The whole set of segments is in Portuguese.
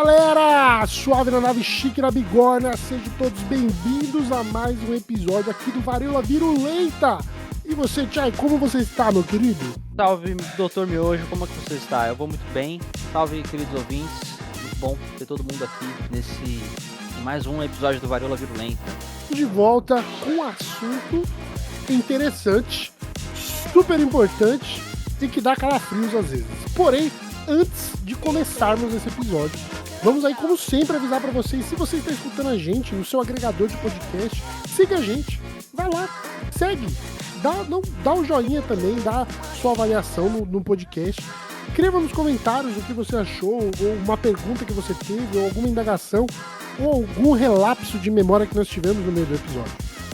galera, suave na nave, chique na bigorna, sejam todos bem-vindos a mais um episódio aqui do Varíola Virulenta. E você, Tchai, como você está, meu querido? Salve, Dr. Miojo, como é que você está? Eu vou muito bem. Salve, queridos ouvintes. Muito bom ter todo mundo aqui em mais um episódio do Varíola Virulenta. De volta com um assunto interessante, super importante e que dá calafrios às vezes. Porém, antes de começarmos esse episódio, vamos aí, como sempre, avisar para vocês, se você está escutando a gente no seu agregador de podcast, siga a gente, vai lá, segue, dá um joinha também, dá sua avaliação no podcast, escreva nos comentários o que você achou, ou uma pergunta que você teve, ou alguma indagação, ou algum relapso de memória que nós tivemos no meio do episódio,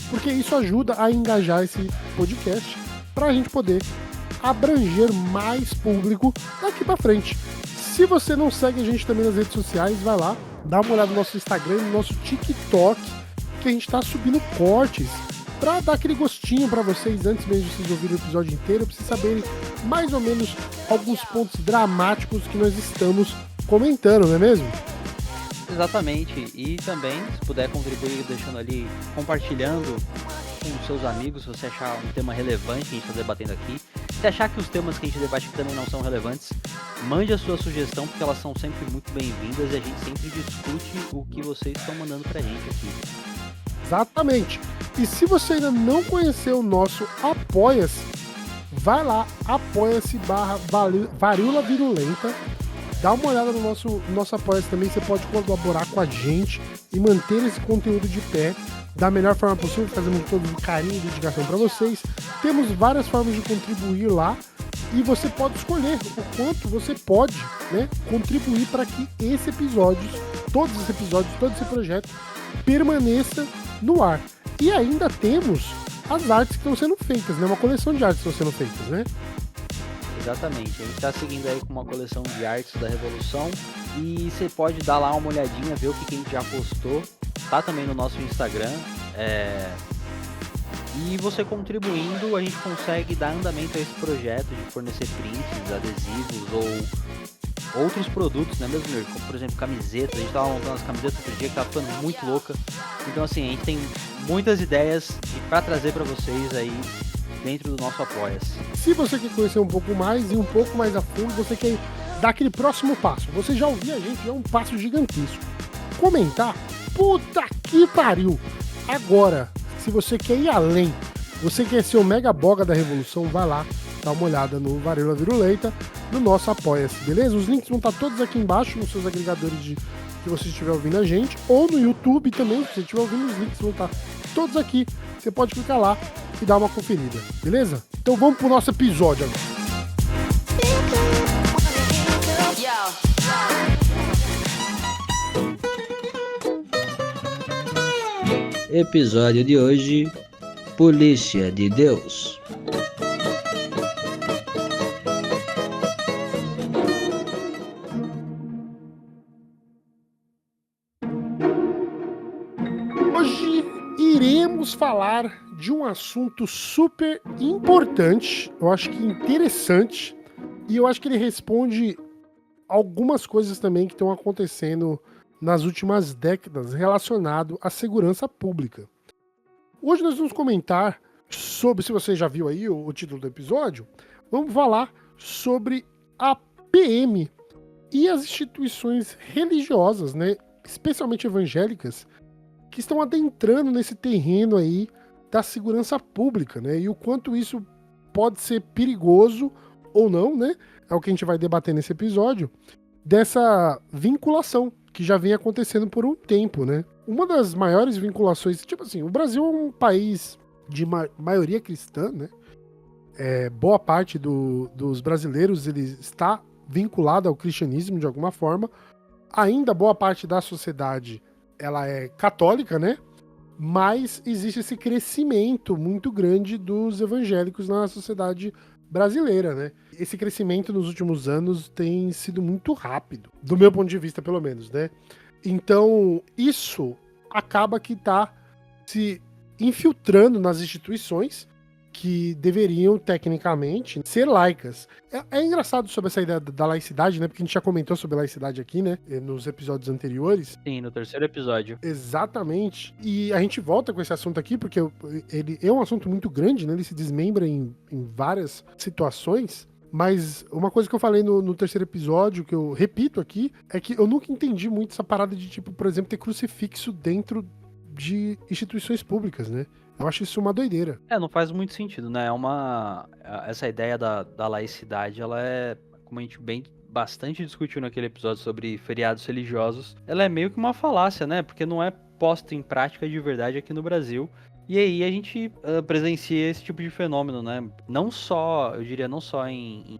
porque isso ajuda a engajar esse podcast para a gente poder abranger mais público daqui pra frente. Se você não segue a gente também nas redes sociais, vai lá, dá uma olhada no nosso Instagram, no nosso TikTok, que a gente tá subindo cortes pra dar aquele gostinho pra vocês antes mesmo de vocês ouvirem o episódio inteiro, pra vocês saberem mais ou menos alguns pontos dramáticos que nós estamos comentando, não é mesmo? Exatamente, e também, se puder contribuir deixando ali, compartilhando com seus amigos, se você achar um tema relevante que a gente está debatendo aqui. Se achar que os temas que a gente debate aqui também não são relevantes, mande a sua sugestão, porque elas são sempre muito bem-vindas e a gente sempre discute o que vocês estão mandando pra gente aqui. Exatamente. E se você ainda não conheceu o nosso Apoia-se, vai lá, apoia-se/Varíola Virulenta. Dá uma olhada no nosso Apoia-se também, você pode colaborar com a gente e manter esse conteúdo de pé da melhor forma possível, fazemos todo o carinho e dedicação para vocês. Temos várias formas de contribuir lá e você pode escolher o quanto você pode, né, contribuir para que todos os episódios, todo esse projeto permaneça no ar. E ainda temos as artes que estão sendo feitas, né, uma coleção de artes que estão sendo feitas, né? Exatamente, a gente está seguindo aí com uma coleção de artes da Revolução e você pode dar lá uma olhadinha, ver o que a gente já postou, tá também no nosso Instagram, e você contribuindo a gente consegue dar andamento a esse projeto de fornecer prints, adesivos ou outros produtos, né mesmo, como por exemplo camisetas. A gente tava montando as camisetas outro dia que tava ficando muito louca, então assim, a gente tem muitas ideias para trazer para vocês aí dentro do nosso Apoia-se. Se você quer conhecer um pouco mais e um pouco mais a fundo, você quer dar aquele próximo passo, você já ouviu a gente, é um passo gigantesco. Comentar, puta que pariu! Agora, se você quer ir além, você quer ser o mega boga da revolução, vai lá, dá uma olhada no Varíola Virulenta, no nosso Apoia-se, beleza? Os links vão estar todos aqui embaixo nos seus agregadores que você estiver ouvindo a gente, ou no YouTube também, se você estiver ouvindo, os links vão estar todos aqui. Você pode clicar lá e dar uma conferida, beleza? Então vamos pro nosso episódio agora. Episódio de hoje: Polícia de Deus. Hoje iremos falar de um assunto super importante, eu acho que interessante, e eu acho que ele responde algumas coisas também que estão acontecendo nas últimas décadas relacionado à segurança pública. Hoje nós vamos comentar sobre, se você já viu aí o título do episódio, vamos falar sobre a PM e as instituições religiosas, né, especialmente evangélicas, que estão adentrando nesse terreno aí da segurança pública, né, e o quanto isso pode ser perigoso ou não, né, é o que a gente vai debater nesse episódio, dessa vinculação que já vem acontecendo por um tempo, né? Uma das maiores vinculações, tipo assim, o Brasil é um país de maioria cristã, né? Boa parte dos brasileiros ele está vinculado ao cristianismo de alguma forma. Ainda boa parte da sociedade ela é católica, né? Mas existe esse crescimento muito grande dos evangélicos na sociedade brasileira, né? Esse crescimento nos últimos anos tem sido muito rápido, do meu ponto de vista, pelo menos, né? Então, isso acaba que tá se infiltrando nas instituições que deveriam, tecnicamente, ser laicas. É engraçado sobre essa ideia da laicidade, né? Porque a gente já comentou sobre laicidade aqui, né? Nos episódios anteriores. Sim, no terceiro episódio. Exatamente. E a gente volta com esse assunto aqui, porque ele é um assunto muito grande, né? Ele se desmembra em várias situações. Mas uma coisa que eu falei no terceiro episódio, que eu repito aqui, é que eu nunca entendi muito essa parada de, tipo, por exemplo, ter crucifixo dentro de instituições públicas, né? Eu acho isso uma doideira. Não faz muito sentido, né? Essa ideia da laicidade, ela é, como a gente bastante discutiu naquele episódio sobre feriados religiosos, ela é meio que uma falácia, né? Porque não é posta em prática de verdade aqui no Brasil. E aí a gente presencia esse tipo de fenômeno, né? Não só, eu diria, não só em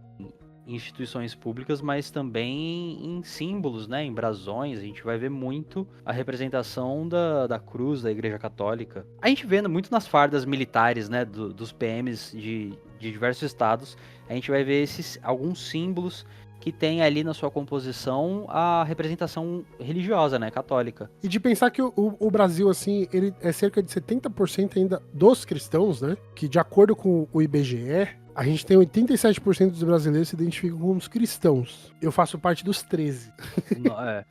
instituições públicas, mas também em símbolos, né? Em brasões, a gente vai ver muito a representação da cruz da Igreja Católica. A gente vê muito nas fardas militares, né? Dos PMs de diversos estados, a gente vai ver alguns símbolos que tem ali na sua composição a representação religiosa, né, católica. E de pensar que o Brasil, assim, ele é cerca de 70% ainda dos cristãos, né? Que de acordo com o IBGE, a gente tem 87% dos brasileiros que se identificam como os cristãos. Eu faço parte dos 13.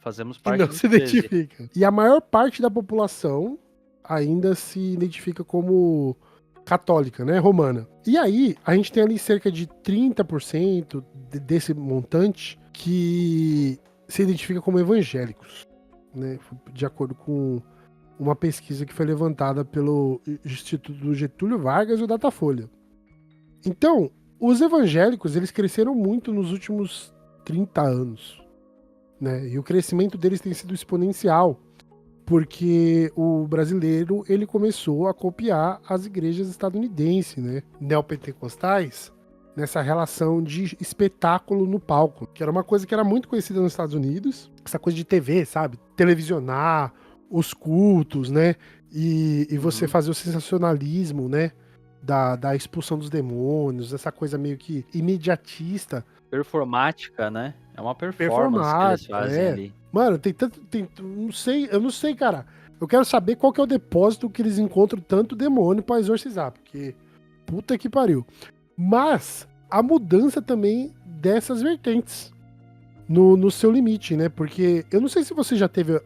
Fazemos Que parte não dos se 13. identifica. E a maior parte da população ainda se identifica como católica, né, romana. E aí, a gente tem ali cerca de 30% desse montante que se identifica como evangélicos, né, de acordo com uma pesquisa que foi levantada pelo Instituto Getúlio Vargas e o Datafolha. Então, os evangélicos, eles cresceram muito nos últimos 30 anos, né, e o crescimento deles tem sido exponencial, porque o brasileiro, ele começou a copiar as igrejas estadunidenses, né, neopentecostais, nessa relação de espetáculo no palco, que era uma coisa que era muito conhecida nos Estados Unidos, essa coisa de TV, sabe, televisionar, os cultos, né, e você fazer o sensacionalismo, né, da expulsão dos demônios, essa coisa meio que imediatista. Performática, né? É uma performance que eles fazem ali. Mano, eu não sei, cara. Eu quero saber qual que é o depósito que eles encontram tanto demônio pra exorcizar, porque puta que pariu. Mas a mudança também dessas vertentes no seu limite, né? Porque eu não sei se você já teve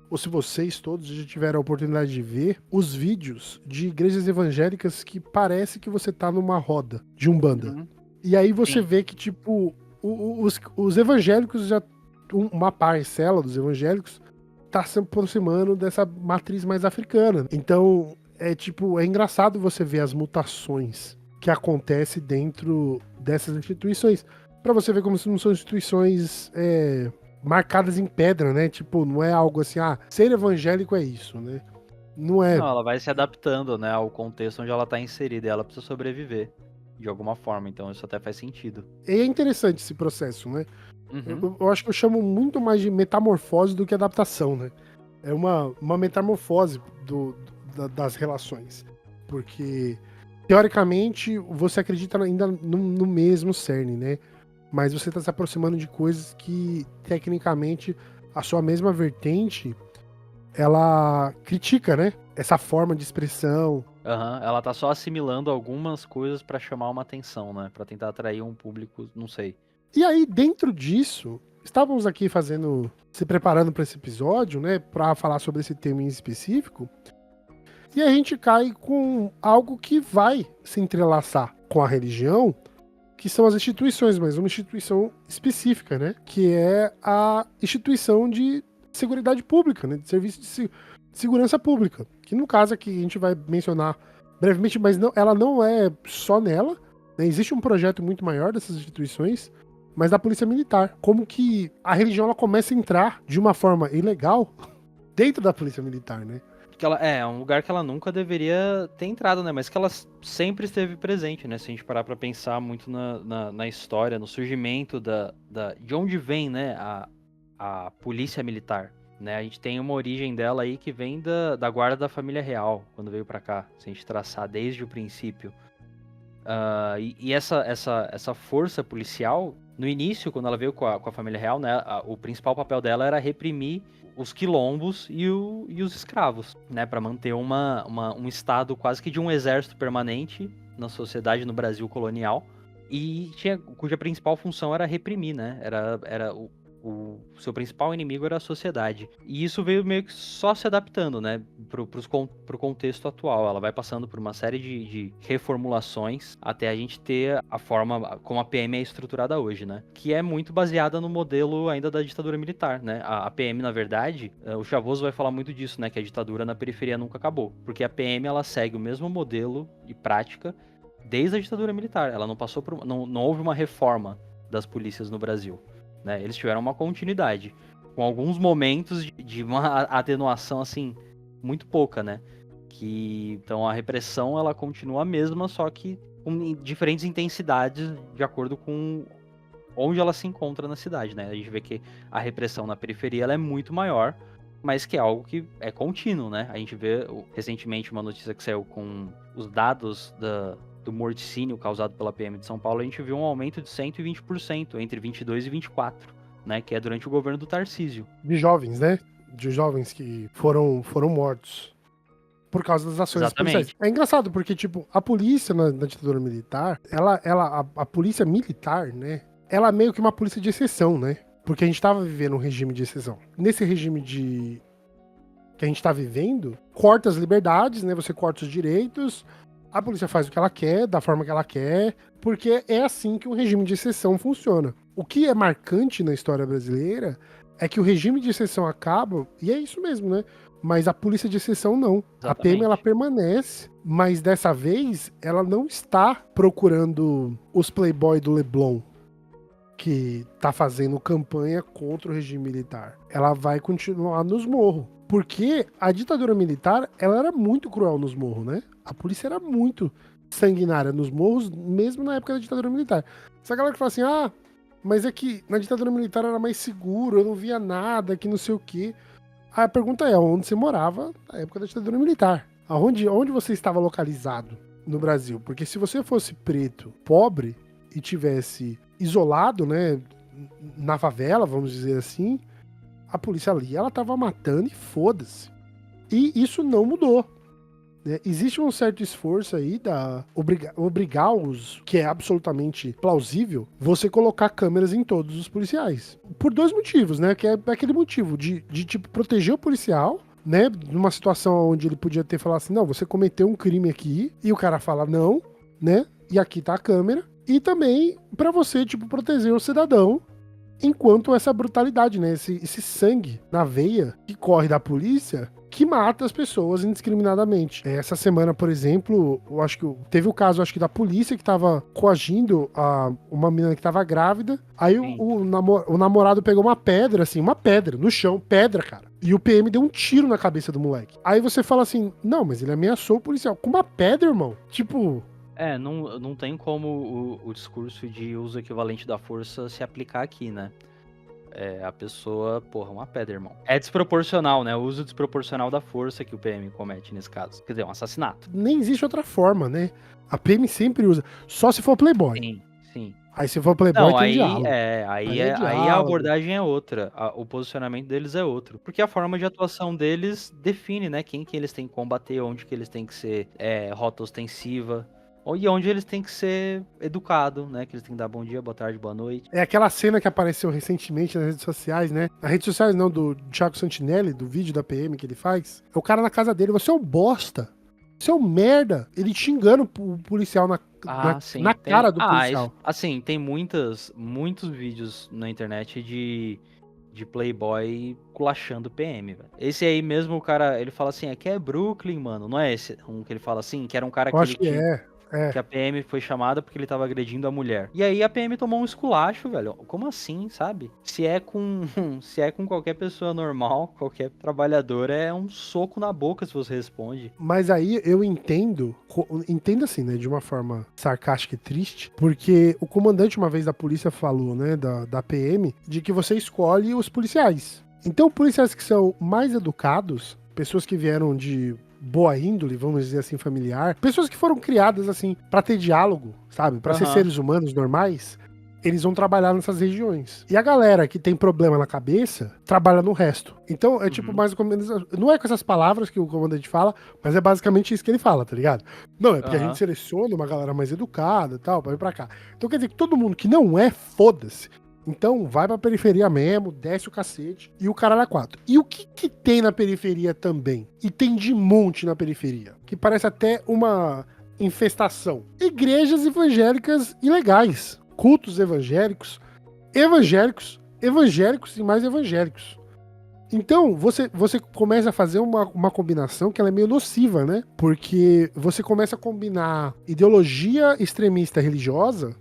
ou se vocês todos já tiveram a oportunidade de ver os vídeos de igrejas evangélicas que parece que você tá numa roda de Umbanda. Uhum. E aí você vê que, tipo, os evangélicos já. Uma parcela dos evangélicos tá se aproximando dessa matriz mais africana. Então, é engraçado você ver as mutações que acontecem dentro dessas instituições. Pra você ver como não são instituições marcadas em pedra, né? Tipo, não é algo assim, ser evangélico é isso, né? Não é. Não, ela vai se adaptando, né, ao contexto onde ela tá inserida e ela precisa sobreviver de alguma forma, então isso até faz sentido. E é interessante esse processo, né? Uhum. Eu acho que eu chamo muito mais de metamorfose do que adaptação, né? É uma metamorfose das relações. Porque, teoricamente, você acredita ainda no mesmo cerne, né? Mas você está se aproximando de coisas que, tecnicamente, a sua mesma vertente, ela critica, né? Essa forma de expressão. Ela tá só assimilando algumas coisas pra chamar uma atenção, né? Pra tentar atrair um público, não sei. E aí, dentro disso, estávamos aqui se preparando para esse episódio, né, para falar sobre esse tema em específico, e a gente cai com algo que vai se entrelaçar com a religião, que são as instituições, mas uma instituição específica, né, que é a instituição de seguridade pública, né, de serviço de segurança pública, que no caso aqui a gente vai mencionar brevemente, mas ela não é só nela, né, existe um projeto muito maior dessas instituições, mas da polícia militar. Como que a religião ela começa a entrar de uma forma ilegal dentro da polícia militar, né? Que ela é um lugar que ela nunca deveria ter entrado, né? Mas que ela sempre esteve presente, né? Se a gente parar pra pensar muito na história, no surgimento de onde vem, né, a polícia militar, né? A gente tem uma origem dela aí que vem da guarda da família real, quando veio pra cá. Se a gente traçar desde o princípio. E essa força policial, no início, quando ela veio com a família real, né, o principal papel dela era reprimir os quilombos e os escravos, né, para manter um estado quase que de um exército permanente na sociedade no Brasil colonial e cuja principal função era reprimir, né? Era o seu principal inimigo era a sociedade. E isso veio meio que só se adaptando, né, pro contexto atual. Ela vai passando por uma série de reformulações até a gente ter a forma como a PM é estruturada hoje, né? Que é muito baseada no modelo ainda da ditadura militar, né? A PM, na verdade, o Chavoso vai falar muito disso, né? Que a ditadura na periferia nunca acabou. Porque a PM, ela segue o mesmo modelo de prática desde a ditadura militar. Ela não passou por... Não houve uma reforma das polícias no Brasil. Né, eles tiveram uma continuidade, com alguns momentos de uma atenuação, assim, muito pouca, né? Então a repressão, ela continua a mesma, só que com diferentes intensidades, de acordo com onde ela se encontra na cidade, né? A gente vê que a repressão na periferia, ela é muito maior, mas que é algo que é contínuo, né? A gente vê, recentemente, uma notícia que saiu com os dados do morticínio causado pela PM de São Paulo, a gente viu um aumento de 120% entre 22 e 24, né? Que é durante o governo do Tarcísio. De jovens, né? De jovens que foram mortos por causa das ações policiais. É engraçado, porque, tipo, a polícia na ditadura militar, a polícia militar, né? Ela é meio que uma polícia de exceção, né? Porque a gente tava vivendo um regime de exceção. Nesse regime que a gente tá vivendo, corta as liberdades, né? Você corta os direitos, a polícia faz o que ela quer, da forma que ela quer, porque é assim que um regime de exceção funciona. O que é marcante na história brasileira é que o regime de exceção acaba, e é isso mesmo, né? Mas a polícia de exceção não. Exatamente. A PM, ela permanece, mas dessa vez ela não está procurando os playboy do Leblon, que tá fazendo campanha contra o regime militar. Ela vai continuar nos morros. Porque a ditadura militar, ela era muito cruel nos morros, né? A polícia era muito sanguinária nos morros, mesmo na época da ditadura militar. Essa galera que fala assim, mas é que na ditadura militar era mais seguro, eu não via nada, que não sei o quê. A pergunta é, onde você morava na época da ditadura militar? Onde você estava localizado no Brasil? Porque se você fosse preto, pobre, e tivesse isolado, né, na favela, vamos dizer assim, a polícia ali, ela tava matando e foda-se. E isso não mudou. Né? Existe um certo esforço aí da obrigar os, que é absolutamente plausível, você colocar câmeras em todos os policiais. Por dois motivos, né? Que é aquele motivo de tipo, proteger o policial, né? Numa situação onde ele podia ter falado assim, não, você cometeu um crime aqui, e o cara fala não, né? E aqui tá a câmera. E também pra você, tipo, proteger o cidadão enquanto essa brutalidade, né? Esse sangue na veia que corre da polícia que mata as pessoas indiscriminadamente. Essa semana, por exemplo, eu acho que teve o caso, acho que da polícia que tava coagindo uma menina que tava grávida. Aí o namorado pegou uma pedra, assim, uma pedra no chão, pedra, cara. E o PM deu um tiro na cabeça do moleque. Aí você fala assim, não, mas ele ameaçou o policial. Com uma pedra, irmão? Tipo... não tem como o discurso de uso equivalente da força se aplicar aqui, né? A pessoa, uma pedra, irmão. É desproporcional, né? O uso desproporcional da força que o PM comete nesse caso. Quer dizer, um assassinato. Nem existe outra forma, né? A PM sempre usa. Só se for playboy. Sim. Aí se for playboy, não, tem diálogo. Aí a abordagem é outra. O posicionamento deles é outro. Porque a forma de atuação deles define, né? Quem que eles têm que combater, onde que eles têm que ser rota ostensiva. E onde eles têm que ser educados, né? Que eles têm que dar bom dia, boa tarde, boa noite. É aquela cena que apareceu recentemente nas redes sociais, né? Nas redes sociais não, do Thiago Santinelli, do vídeo da PM que ele faz. É o cara na casa dele, você é um bosta. Você é um merda. Ele xingando o policial na cara do policial. Tem muitos vídeos na internet de playboy culachando PM, velho. Esse aí mesmo, o cara, ele fala assim, aqui é Brooklyn, mano. Não é esse um que ele fala assim? Que era um cara que a PM foi chamada porque ele tava agredindo a mulher. E aí a PM tomou um esculacho, velho. Como assim, sabe? Se é com qualquer pessoa normal, qualquer trabalhador, é um soco na boca se você responde. Mas aí eu entendo assim, né, de uma forma sarcástica e triste, porque o comandante uma vez da polícia falou, né, da PM, de que você escolhe os policiais. Então, policiais que são mais educados, pessoas que vieram de boa índole, vamos dizer assim, familiar, pessoas que foram criadas assim pra ter diálogo, sabe, pra ser seres humanos normais, eles vão trabalhar nessas regiões. E a galera que tem problema na cabeça, trabalha no resto. Então, é tipo mais ou menos... Não é com essas palavras que o comandante fala, mas é basicamente isso que ele fala, tá ligado? Não, é porque a gente seleciona uma galera mais educada e tal, pra vir pra cá. Então quer dizer que todo mundo que não é, foda-se. Então vai pra periferia mesmo, desce o cacete e o caralho a quatro. E o que tem na periferia também? E tem de monte na periferia, que parece até uma infestação. Igrejas evangélicas ilegais. Cultos evangélicos, evangélicos e mais evangélicos. Então, você começa a fazer uma combinação que ela é meio nociva, né? Porque você começa a combinar ideologia extremista religiosa,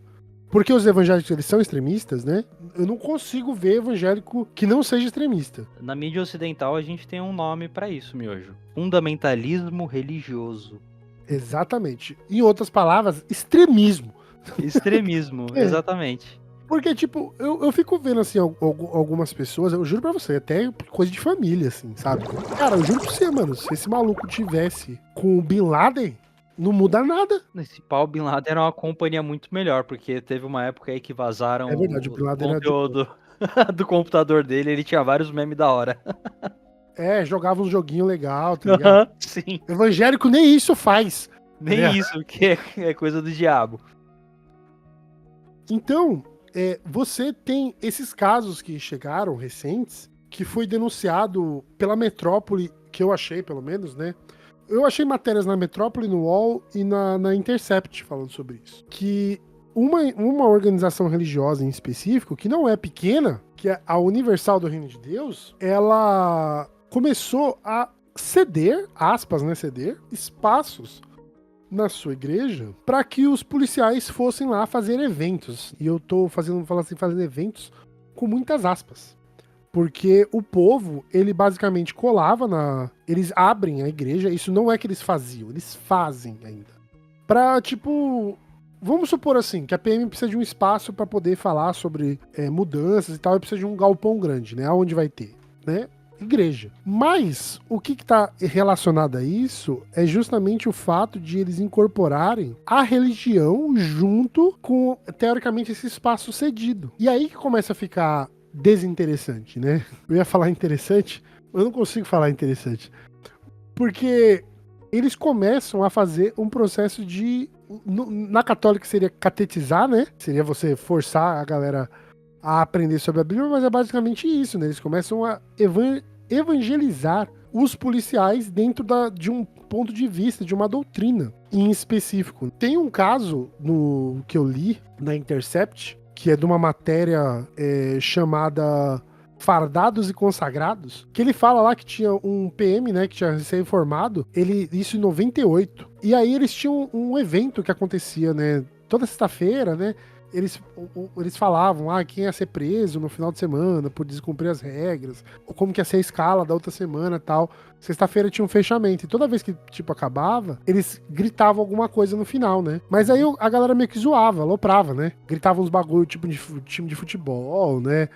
porque os evangélicos, eles são extremistas, né? Eu não consigo ver evangélico que não seja extremista. Na mídia ocidental, a gente tem um nome pra isso, Miojo. Fundamentalismo religioso. Exatamente. Em outras palavras, extremismo. Extremismo, exatamente. Porque, tipo, eu fico vendo, assim, algumas pessoas, eu juro pra você, até coisa de família, assim, sabe? Cara, eu juro pra você, mano, se esse maluco tivesse com o Bin Laden, não muda nada. Esse pau Bin Laden era uma companhia muito melhor, porque teve uma época aí que vazaram É verdade, o Bin Laden era conteúdo do computador dele, ele tinha vários memes da hora. Jogava uns joguinhos legal, tá ligado? Sim. Evangélico nem isso faz. Nem isso, que é coisa do diabo. Então, você tem esses casos que chegaram recentes, que foi denunciado pela Metrópole, que eu achei, pelo menos, né? Eu achei matérias na Metrópole, no UOL e na Intercept falando sobre isso. Que uma organização religiosa em específico, que não é pequena, que é a Universal do Reino de Deus, ela começou a ceder, aspas, né, ceder, espaços na sua igreja para que os policiais fossem lá fazer eventos. E eu tô fazendo eventos com muitas aspas. Porque o povo, ele basicamente colava eles abrem a igreja, isso não é que eles faziam, eles fazem ainda. Pra, tipo... Vamos supor assim, que a PM precisa de um espaço para poder falar sobre mudanças e tal, e precisa de um galpão grande, né? Aonde vai ter, né? Igreja. Mas o que está relacionado a isso é justamente o fato de eles incorporarem a religião junto com, teoricamente, esse espaço cedido. E aí que começa a ficar desinteressante, né? Eu ia falar interessante, mas eu não consigo falar interessante. Porque eles começam a fazer um processo de... Na católica seria catetizar, né? Seria você forçar a galera a aprender sobre a Bíblia, mas é basicamente isso, né? Eles começam a evangelizar os policiais dentro de um ponto de vista, de uma doutrina em específico. Tem um caso que eu li na Intercept, que é de uma matéria chamada Fardados e Consagrados, que ele fala lá que tinha um PM, né, que tinha recém-formado, isso em 98. E aí eles tinham um evento que acontecia, né, toda sexta-feira, né, eles falavam, quem ia ser preso no final de semana por descumprir as regras, ou como que ia ser a escala da outra semana e tal. Sexta-feira tinha um fechamento, e toda vez que, tipo, acabava, eles gritavam alguma coisa no final, né? Mas aí a galera meio que zoava, aloprava, né? Gritavam uns bagulho, tipo, de time de futebol, né?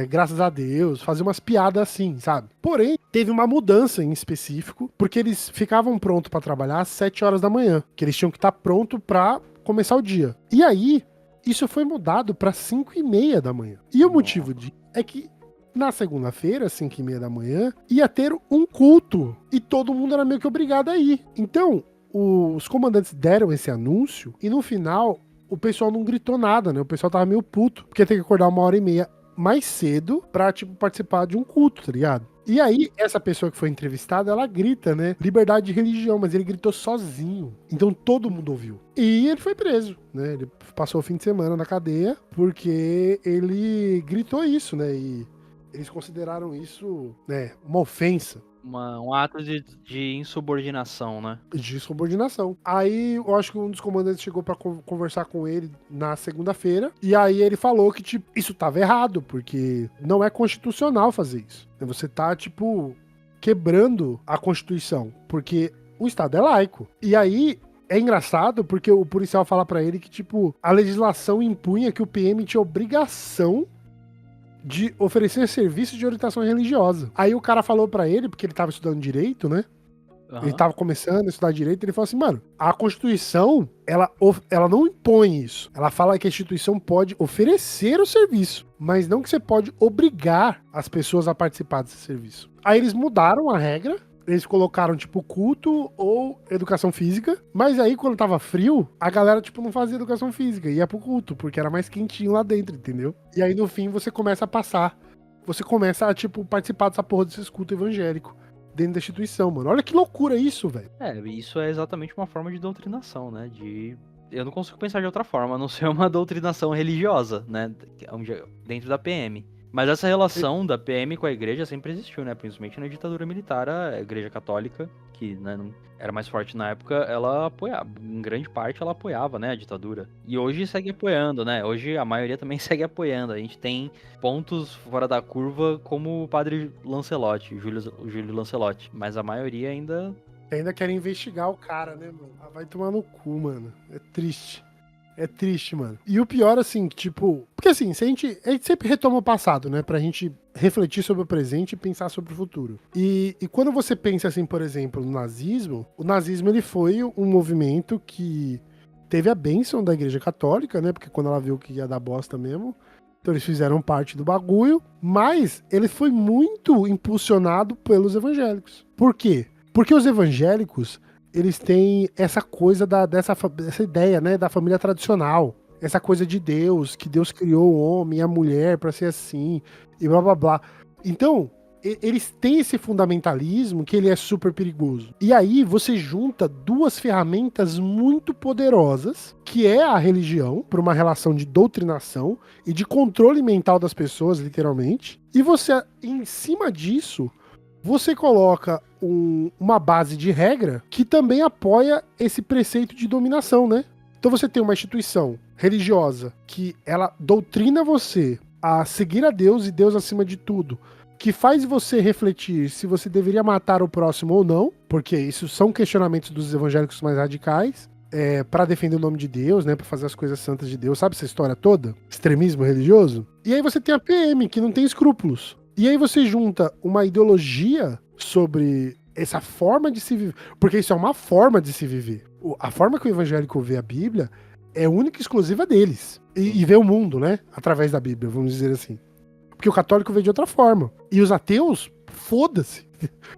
Graças a Deus, fazia umas piadas assim, sabe? Porém, teve uma mudança em específico, porque eles ficavam prontos pra trabalhar às 7 horas da manhã, que eles tinham que estar pronto pra começar o dia. E aí, isso foi mudado pra 5:30 da manhã. E o motivo é que na segunda-feira, 5:30 da manhã, ia ter um culto, e todo mundo era meio que obrigado a ir. Então, os comandantes deram esse anúncio, e no final, o pessoal não gritou nada, né? O pessoal tava meio puto, porque tem que acordar 1h30 mais cedo pra, tipo, participar de um culto, tá ligado? E aí, essa pessoa que foi entrevistada, ela grita, né? Liberdade de religião, mas ele gritou sozinho. Então todo mundo ouviu. E ele foi preso, né? Ele passou o fim de semana na cadeia porque ele gritou isso, né? E eles consideraram isso, né, uma ofensa. Um ato de insubordinação, né? De subordinação. Aí eu acho que um dos comandantes chegou pra conversar com ele na segunda-feira, e aí ele falou que, tipo, isso tava errado, porque não é constitucional fazer isso. Você tá, tipo, quebrando a Constituição, porque o Estado é laico. E aí é engraçado porque o policial fala pra ele que, tipo, a legislação impunha que o PM tinha obrigação de oferecer serviço de orientação religiosa. Aí o cara falou pra ele, porque ele tava estudando direito, né? Ele tava começando a estudar direito, ele falou assim, mano, a Constituição, ela não impõe isso. Ela fala que a instituição pode oferecer o serviço, mas não que você pode obrigar as pessoas a participar desse serviço. Aí eles mudaram a regra, eles colocaram, tipo, culto ou educação física, mas aí, quando tava frio, a galera, tipo, não fazia educação física, ia pro culto, porque era mais quentinho lá dentro, entendeu? E aí, no fim, você começa a, tipo, participar dessa porra desse culto evangélico dentro da instituição, mano. Olha que loucura isso, velho. Isso é exatamente uma forma de doutrinação, né? Eu não consigo pensar de outra forma, a não ser uma doutrinação religiosa, né? Dentro da PM. Mas essa relação da PM com a igreja sempre existiu, né? Principalmente na ditadura militar, a igreja católica, que né, não era mais forte na época, ela apoiava, em grande parte ela apoiava, né, a ditadura. E hoje segue apoiando, né? Hoje a maioria também segue apoiando. A gente tem pontos fora da curva como o padre Lancelotti, o Júlio Lancelotti. Mas a maioria Ainda querem investigar o cara, né, mano? Ah, vai tomar no cu, mano. É triste. É triste, mano. E o pior, assim, tipo... Porque, assim, a gente sempre retoma o passado, né? Pra gente refletir sobre o presente e pensar sobre o futuro. E quando você pensa, assim, por exemplo, no nazismo... O nazismo, ele foi um movimento que teve a bênção da Igreja Católica, né? Porque quando ela viu que ia dar bosta mesmo... Então eles fizeram parte do bagulho. Mas ele foi muito impulsionado pelos evangélicos. Por quê? Porque os evangélicos... eles têm essa coisa dessa ideia, né, da família tradicional. Essa coisa de Deus, que Deus criou o homem e a mulher pra ser assim, e blá blá blá. Então, eles têm esse fundamentalismo que ele é super perigoso. E aí você junta duas ferramentas muito poderosas, que é a religião, para uma relação de doutrinação e de controle mental das pessoas, literalmente. E você, em cima disso... você coloca uma base de regra que também apoia esse preceito de dominação, né? Então você tem uma instituição religiosa que ela doutrina você a seguir a Deus e Deus acima de tudo, que faz você refletir se você deveria matar o próximo ou não, porque isso são questionamentos dos evangélicos mais radicais, para defender o nome de Deus, né, para fazer as coisas santas de Deus, sabe essa história toda? Extremismo religioso. E aí você tem a PM, que não tem escrúpulos. E aí você junta uma ideologia sobre essa forma de se viver, porque isso é uma forma de se viver. A forma que o evangélico vê a Bíblia é única e exclusiva deles. E vê o mundo, né? Através da Bíblia, vamos dizer assim. Porque o católico vê de outra forma. E os ateus, foda-se.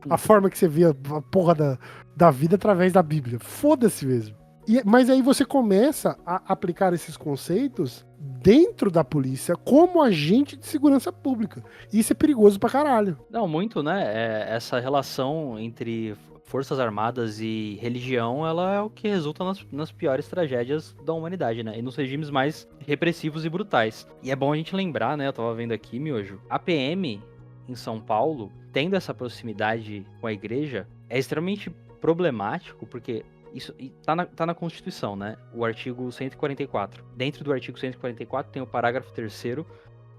A forma que você vê a porra da vida através da Bíblia. Foda-se mesmo. Mas aí você começa a aplicar esses conceitos dentro da polícia como agente de segurança pública. E isso é perigoso pra caralho. Não, muito, né? Essa relação entre forças armadas e religião, ela é o que resulta nas piores tragédias da humanidade, né? E nos regimes mais repressivos e brutais. E é bom a gente lembrar, né? Eu tava vendo aqui, Miojo, a PM em São Paulo, tendo essa proximidade com a igreja, é extremamente problemático, porque isso tá na Constituição, né? O artigo 144. Dentro do artigo 144 tem o parágrafo 3º,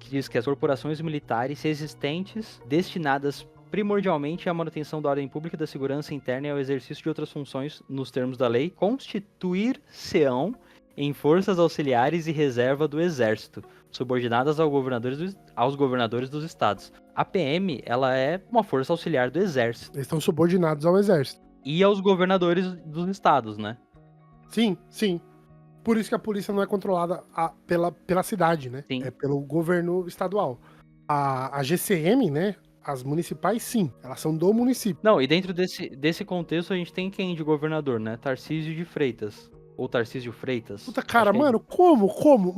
que diz que as corporações militares existentes destinadas primordialmente à manutenção da ordem pública, da segurança interna e ao exercício de outras funções nos termos da lei, constituir-se-ão em forças auxiliares e reserva do Exército, subordinadas aos governadores dos estados. A PM, ela é uma força auxiliar do Exército. Eles estão subordinados ao Exército. E aos governadores dos estados, né? Sim, sim. Por isso que a polícia não é controlada pela cidade, né? Sim. É pelo governo estadual. A GCM, né? As municipais, sim. Elas são do município. Não, e dentro desse contexto a gente tem quem de governador, né? Tarcísio de Freitas. Ou Tarcísio Freitas. Puta, cara, mano, como?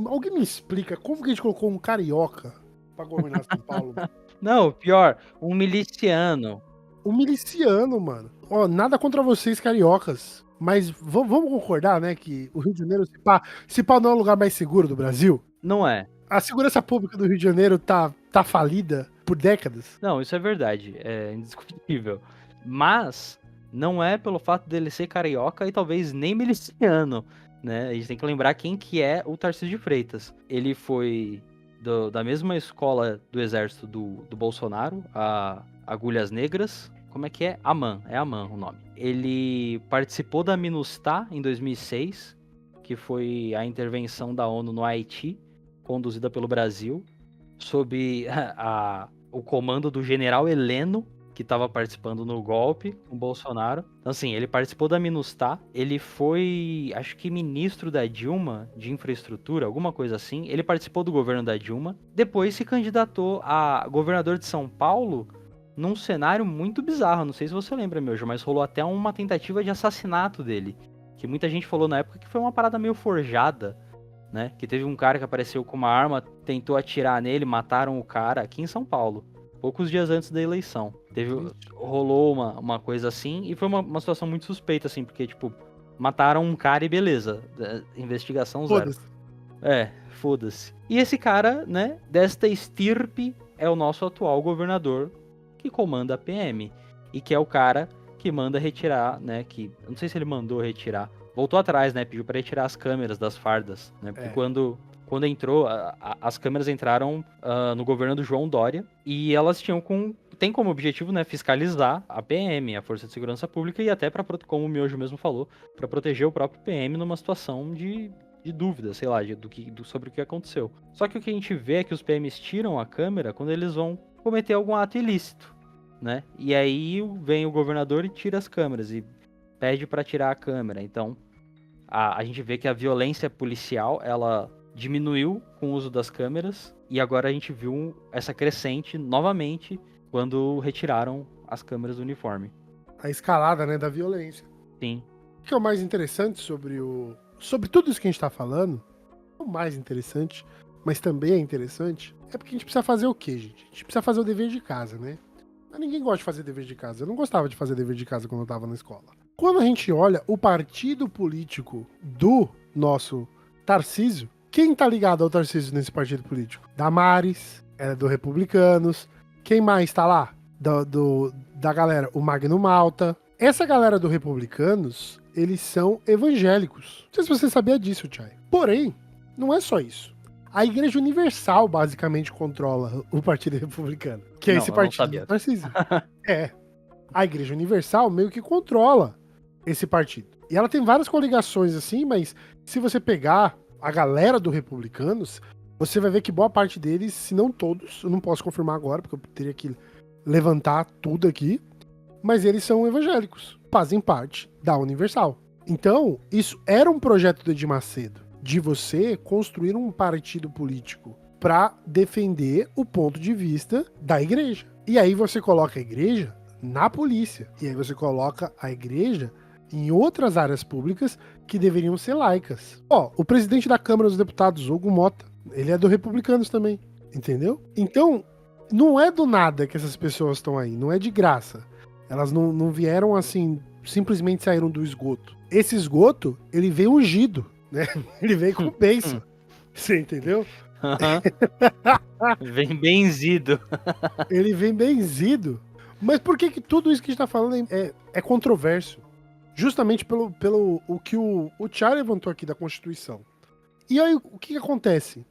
Alguém me explica como que a gente colocou um carioca pra governar São Paulo? Não, pior, um miliciano. Um miliciano, mano. Ó, nada contra vocês, cariocas. Mas vamos concordar, né, que o Rio de Janeiro, se pá não é o lugar mais seguro do Brasil? Não é. A segurança pública do Rio de Janeiro tá falida por décadas. Não, isso é verdade. É indiscutível. Mas não é pelo fato dele ser carioca e talvez nem miliciano, né? A gente tem que lembrar quem que é o Tarcísio de Freitas. Ele foi da mesma escola do exército do Bolsonaro, a Agulhas Negras. Como é que é? AMAN. É AMAN o nome. Ele participou da MINUSTAH em 2006, que foi a intervenção da ONU no Haiti, conduzida pelo Brasil, sob o comando do general Heleno, que estava participando no golpe com o Bolsonaro. Então, assim, ele participou da MINUSTAH, ele foi, acho que ministro da Dilma, de infraestrutura, alguma coisa assim. Ele participou do governo da Dilma, depois se candidatou a governador de São Paulo num cenário muito bizarro. Não sei se você lembra, meu, mas rolou até uma tentativa de assassinato dele, que muita gente falou na época que foi uma parada meio forjada, né? Que teve um cara que apareceu com uma arma, tentou atirar nele, mataram o cara aqui em São Paulo, poucos dias antes da eleição. Rolou uma coisa assim, e foi uma situação muito suspeita, assim, porque, tipo, mataram um cara e beleza, investigação zero. Foda-se. Foda-se. E esse cara, né, desta estirpe, é o nosso atual governador, que comanda a PM, e que é o cara que manda retirar, né, que, eu não sei se ele mandou retirar, voltou atrás, né, pediu pra retirar as câmeras das fardas, né, porque quando entrou, as câmeras entraram no governo do João Dória, e elas tem como objetivo, né, fiscalizar a PM, a Força de Segurança Pública, e até, como o Miojo mesmo falou, para proteger o próprio PM numa situação de dúvida, sei lá, sobre o que aconteceu. Só que o que a gente vê é que os PMs tiram a câmera quando eles vão cometer algum ato ilícito, né? E aí vem o governador e tira as câmeras, e pede para tirar a câmera. Então, a gente vê que a violência policial, ela diminuiu com o uso das câmeras, e agora a gente viu essa crescente novamente quando retiraram as câmeras do uniforme. A escalada, né, da violência. Sim. O que é o mais interessante sobre tudo isso que a gente tá falando, o mais interessante, mas também é interessante, é porque a gente precisa fazer o quê, gente? A gente precisa fazer o dever de casa, né? Mas ninguém gosta de fazer dever de casa. Eu não gostava de fazer dever de casa quando eu tava na escola. Quando a gente olha o partido político do nosso Tarcísio, quem tá ligado ao Tarcísio nesse partido político? Damares, do Republicanos. Quem mais tá lá? Da galera, o Magno Malta. Essa galera do Republicanos, eles são evangélicos. Não sei se você sabia disso, Chay. Porém, não é só isso. A Igreja Universal basicamente controla o Partido Republicano. Que é esse partido do Tarcísio. A Igreja Universal meio que controla esse partido. E ela tem várias coligações assim, mas se você pegar a galera do Republicanos, você vai ver que boa parte deles, se não todos, eu não posso confirmar agora, porque eu teria que levantar tudo aqui, mas eles são evangélicos, fazem parte da Universal. Então, isso era um projeto do Edir Macedo, de você construir um partido político para defender o ponto de vista da igreja. E aí você coloca a igreja na polícia, e aí você coloca a igreja em outras áreas públicas que deveriam ser laicas. O presidente da Câmara dos Deputados, Hugo Mota, ele é do Republicanos também, entendeu? Então, não é do nada que essas pessoas estão aí, não é de graça. Elas não vieram assim, simplesmente saíram do esgoto. Esse esgoto, ele veio ungido, né? Ele veio com bênção. Você entendeu? Vem benzido. Ele vem benzido. Mas por que tudo isso que a gente tá falando é controverso? Justamente pelo o que o Thiago levantou aqui da Constituição. E aí, o que acontece?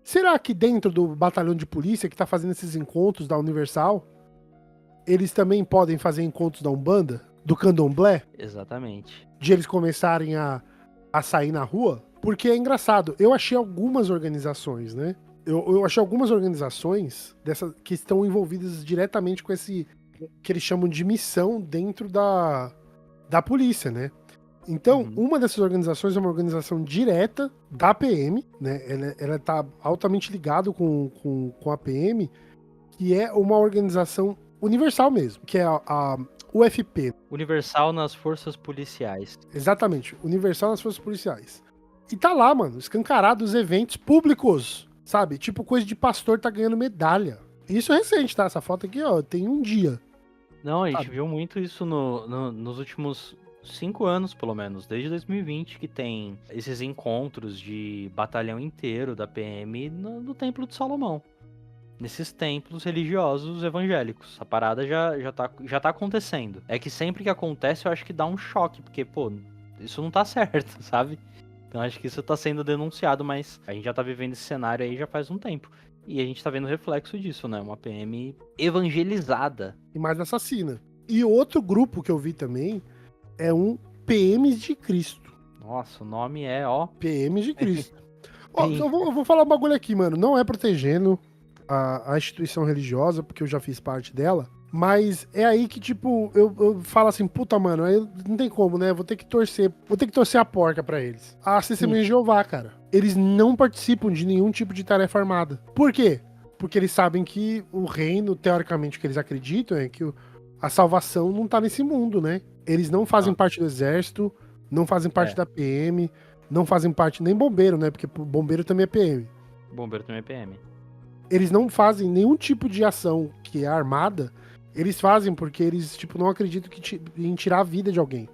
Será que dentro do batalhão de polícia que tá fazendo esses encontros da Universal, eles também podem fazer encontros da Umbanda? Do Candomblé? Exatamente. De eles começarem a sair na rua? Porque é engraçado, eu achei algumas organizações, né? Eu achei algumas organizações que estão envolvidas diretamente com esse que eles chamam de missão dentro da polícia, né? Então, uma dessas organizações é uma organização direta da PM, né? Ela tá altamente ligada com a PM, que é uma organização universal mesmo, que é a UFP. Universal nas Forças Policiais. Exatamente, Universal nas Forças Policiais. E tá lá, mano, escancarado os eventos públicos, sabe? Tipo coisa de pastor tá ganhando medalha. Isso é recente, tá? Essa foto aqui, ó, tem um dia. Não, a gente viu muito isso nos últimos 5 anos, pelo menos, desde 2020, que tem esses encontros de batalhão inteiro da PM no Templo de Salomão. Nesses templos religiosos evangélicos. A parada já tá acontecendo. É que sempre que acontece, eu acho que dá um choque, porque, pô, isso não tá certo, sabe? Então acho que isso tá sendo denunciado, mas a gente já tá vivendo esse cenário aí já faz um tempo. E a gente tá vendo o reflexo disso, né? Uma PM evangelizada. E mais assassina. E outro grupo que eu vi também é um PMs de Cristo. Nossa, o nome é, ó... PMs de Cristo. Eu vou falar um bagulho aqui, mano. Não é protegendo a instituição religiosa, porque eu já fiz parte dela. Mas é aí que, tipo, eu falo assim, puta, mano, aí não tem como, né? Vou ter que torcer a porca pra eles. A Testemunha de Jeová, cara. Eles não participam de nenhum tipo de tarefa armada. Por quê? Porque eles sabem que o reino, teoricamente, o que eles acreditam é que a salvação não tá nesse mundo, né? Eles não fazem parte do exército, não fazem parte da PM, não fazem parte nem bombeiro, né? Porque bombeiro também é PM. Bombeiro também é PM. Eles não fazem nenhum tipo de ação que é armada. Eles fazem porque eles, tipo, não acreditam em tirar a vida de alguém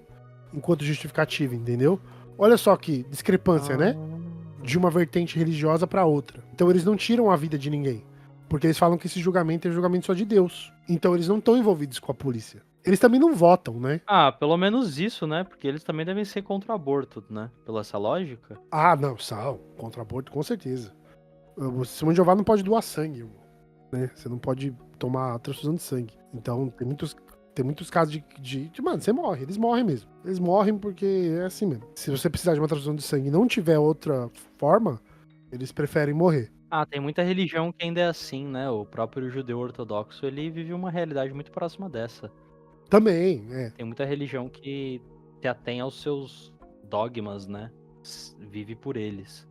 enquanto justificativa, entendeu? Olha só que discrepância, né? De uma vertente religiosa pra outra. Então eles não tiram a vida de ninguém. Porque eles falam que esse julgamento é julgamento só de Deus. Então eles não estão envolvidos com a polícia. Eles também não votam, né? Ah, pelo menos isso, né? Porque eles também devem ser contra o aborto, né? Pela essa lógica. Ah, não, são. Contra aborto, com certeza. O Testemunho de Jeová não pode doar sangue, né? Você não pode tomar transfusão de sangue. Então, tem muitos casos de mano, você morre. Eles morrem mesmo. Eles morrem porque é assim mesmo. Se você precisar de uma transfusão de sangue e não tiver outra forma, eles preferem morrer. Ah, tem muita religião que ainda é assim, né? O próprio judeu ortodoxo, ele vive uma realidade muito próxima dessa. Também, é. Tem muita religião que se atém aos seus dogmas, né? Vive por eles.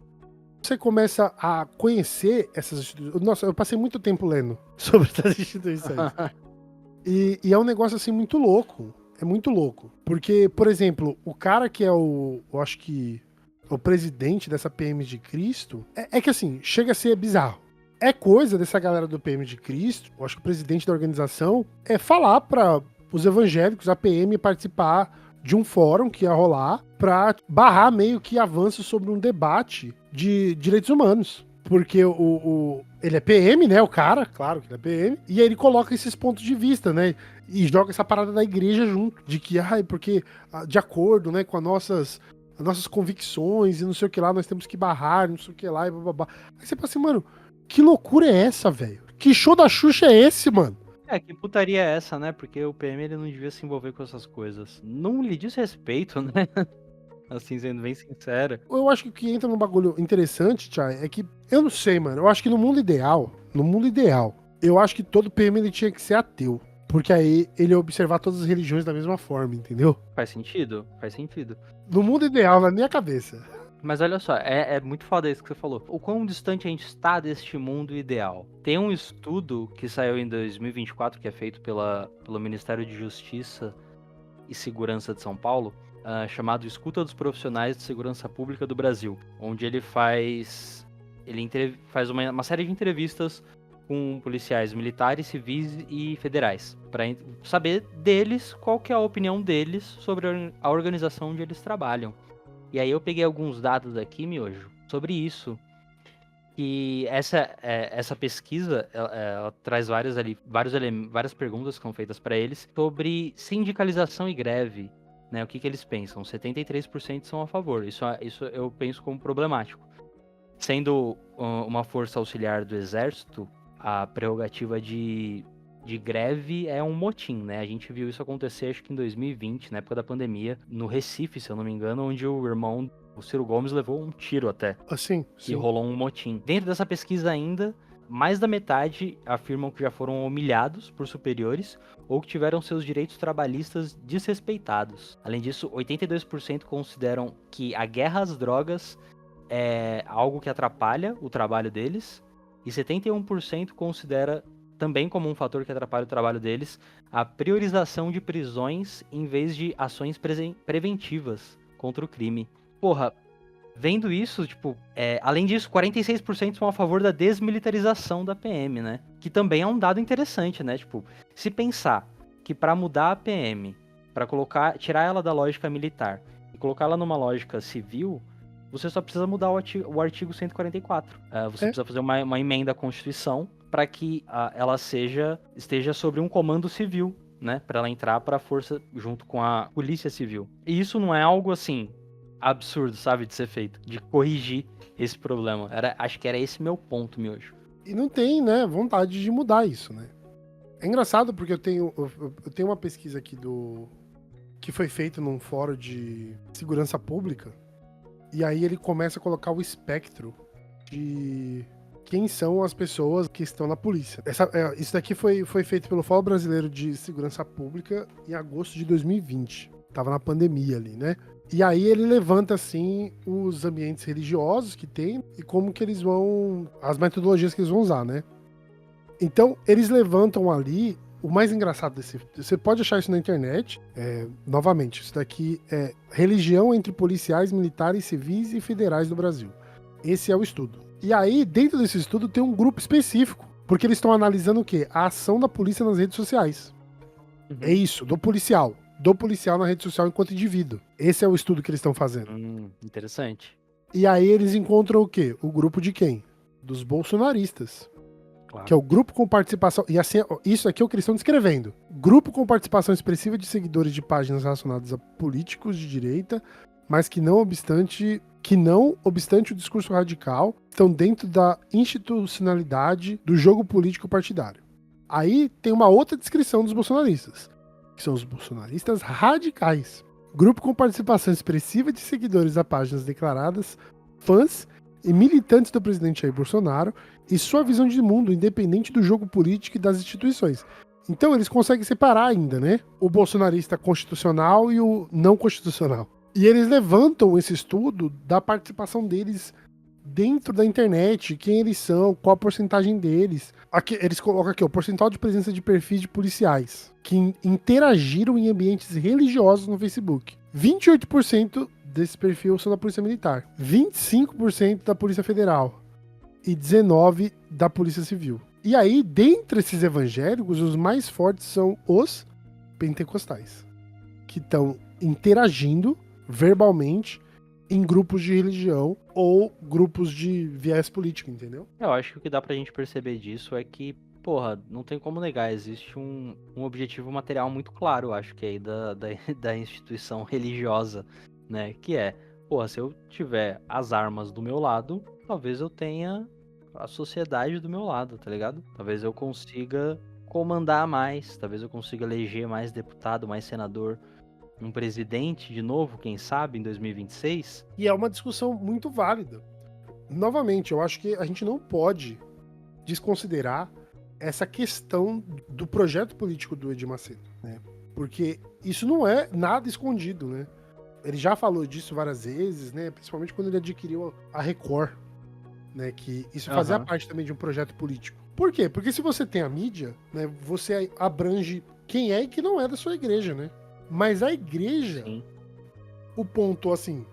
Você começa a conhecer essas instituições. Nossa, eu passei muito tempo lendo sobre essas instituições. E é um negócio assim muito louco. É muito louco. Porque, por exemplo, o cara que é eu acho que o presidente dessa PM de Cristo, é que assim, chega a ser bizarro. É coisa dessa galera do PM de Cristo, eu acho que o presidente da organização, é falar para os evangélicos, a PM, participar de um fórum que ia rolar pra barrar meio que avanços sobre um debate de direitos humanos. Porque ele é PM, né? O cara, claro que ele é PM. E aí ele coloca esses pontos de vista, né? E joga essa parada da igreja junto. De que, porque de acordo, né, com as nossas convicções e não sei o que lá, nós temos que barrar, não sei o que lá e blá. Aí você fala assim, mano, que loucura é essa, velho? Que show da Xuxa é esse, mano? Que putaria é essa, né? Porque o PM ele não devia se envolver com essas coisas. Não lhe diz respeito, né? Assim, sendo bem sincero. Eu acho que o que entra num bagulho interessante, Tchai, é que, eu não sei, mano, eu acho que no mundo ideal, eu acho que todo PM ele tinha que ser ateu. Porque aí ele ia observar todas as religiões da mesma forma, entendeu? Faz sentido? No mundo ideal, na minha cabeça. Mas olha só, é muito foda isso que você falou. O quão distante a gente está deste mundo ideal. Tem um estudo que saiu em 2024, que é feito pelo Ministério de Justiça e Segurança de São Paulo, chamado Escuta dos Profissionais de Segurança Pública do Brasil, onde ele faz uma série de entrevistas com policiais militares, civis e federais, para saber deles qual que é a opinião deles sobre a organização onde eles trabalham. E aí eu peguei alguns dados aqui, Miojo, sobre isso. E essa pesquisa, ela traz várias perguntas que são feitas para eles sobre sindicalização e greve, né? O que eles pensam? 73% são a favor. Isso eu penso como problemático. Sendo uma força auxiliar do Exército, a prerrogativa de greve é um motim, né? A gente viu isso acontecer, acho que em 2020, na época da pandemia, no Recife, se eu não me engano, onde o Ciro Gomes levou um tiro até. Assim, e rolou um motim. Dentro dessa pesquisa ainda, mais da metade afirmam que já foram humilhados por superiores ou que tiveram seus direitos trabalhistas desrespeitados. Além disso, 82% consideram que a guerra às drogas é algo que atrapalha o trabalho deles e 71% considera também como um fator que atrapalha o trabalho deles a priorização de prisões em vez de ações preventivas contra o crime. Porra, vendo isso, tipo, além disso, 46% são a favor da desmilitarização da PM, né? Que também é um dado interessante, né? Tipo, se pensar que para mudar a PM, para tirar ela da lógica militar e colocar ela numa lógica civil, você só precisa mudar o artigo 144. Você precisa fazer uma emenda à Constituição para que ela esteja sobre um comando civil, né? Para ela entrar para a força junto com a Polícia Civil. E isso não é algo assim absurdo, sabe, de ser feito, de corrigir esse problema. Acho que era esse meu ponto, Miojo. E não tem, né, vontade de mudar isso, né? É engraçado porque eu tenho uma pesquisa aqui que foi feita num fórum de segurança pública, e aí ele começa a colocar o espectro que quem são as pessoas que estão na polícia. Isso daqui foi feito pelo Fórum Brasileiro de Segurança Pública em agosto de 2020. Tava na pandemia ali, né? E aí ele levanta, assim, os ambientes religiosos que tem e como que eles vão... as metodologias que eles vão usar, né? Então, eles levantam ali... O mais engraçado desse... Você pode achar isso na internet. Novamente, isso daqui é religião entre policiais, militares, civis e federais do Brasil. Esse é o estudo. E aí, dentro desse estudo, tem um grupo específico. Porque eles estão analisando o quê? A ação da polícia nas redes sociais. Uhum. É isso, do policial na rede social enquanto indivíduo. Esse é o estudo que eles estão fazendo. Interessante. E aí eles encontram o quê? O grupo de quem? Dos bolsonaristas. Claro. Que é o grupo com participação... E assim, isso aqui é o que eles estão descrevendo. Grupo com participação expressiva de seguidores de páginas relacionadas a políticos de direita, mas que não obstante o discurso radical, estão dentro da institucionalidade do jogo político partidário. Aí tem uma outra descrição dos bolsonaristas, que são os bolsonaristas radicais. Grupo com participação expressiva de seguidores da páginas declaradas, fãs e militantes do presidente Jair Bolsonaro e sua visão de mundo independente do jogo político e das instituições. Então eles conseguem separar ainda, né? O bolsonarista constitucional e o não constitucional. E eles levantam esse estudo da participação deles dentro da internet, quem eles são, qual a porcentagem deles. Aqui, eles colocam aqui o percentual de presença de perfis de policiais que interagiram em ambientes religiosos no Facebook. 28% desse perfil são da Polícia Militar, 25% da Polícia Federal e 19% da Polícia Civil. E aí, dentre esses evangélicos, os mais fortes são os pentecostais, que estão interagindo verbalmente em grupos de religião ou grupos de viés político, entendeu? Eu acho que o que dá pra gente perceber disso é que, porra, não tem como negar, existe um objetivo material muito claro, eu acho que aí da instituição religiosa, né? Que é, porra, se eu tiver as armas do meu lado, talvez eu tenha a sociedade do meu lado, tá ligado? Talvez eu consiga comandar mais, talvez eu consiga eleger mais deputado, mais senador, um presidente de novo, quem sabe, em 2026. E é uma discussão muito válida. Novamente, eu acho que a gente não pode desconsiderar essa questão do projeto político do Edir Macedo, né? Porque isso não é nada escondido, né? Ele já falou disso várias vezes, né? Principalmente quando ele adquiriu a Record, né? Que isso fazia parte também de um projeto político. Por quê? Porque se você tem a mídia, né? Você abrange quem é e quem não é da sua igreja, né? Mas a igreja, sim, o ponto, assim,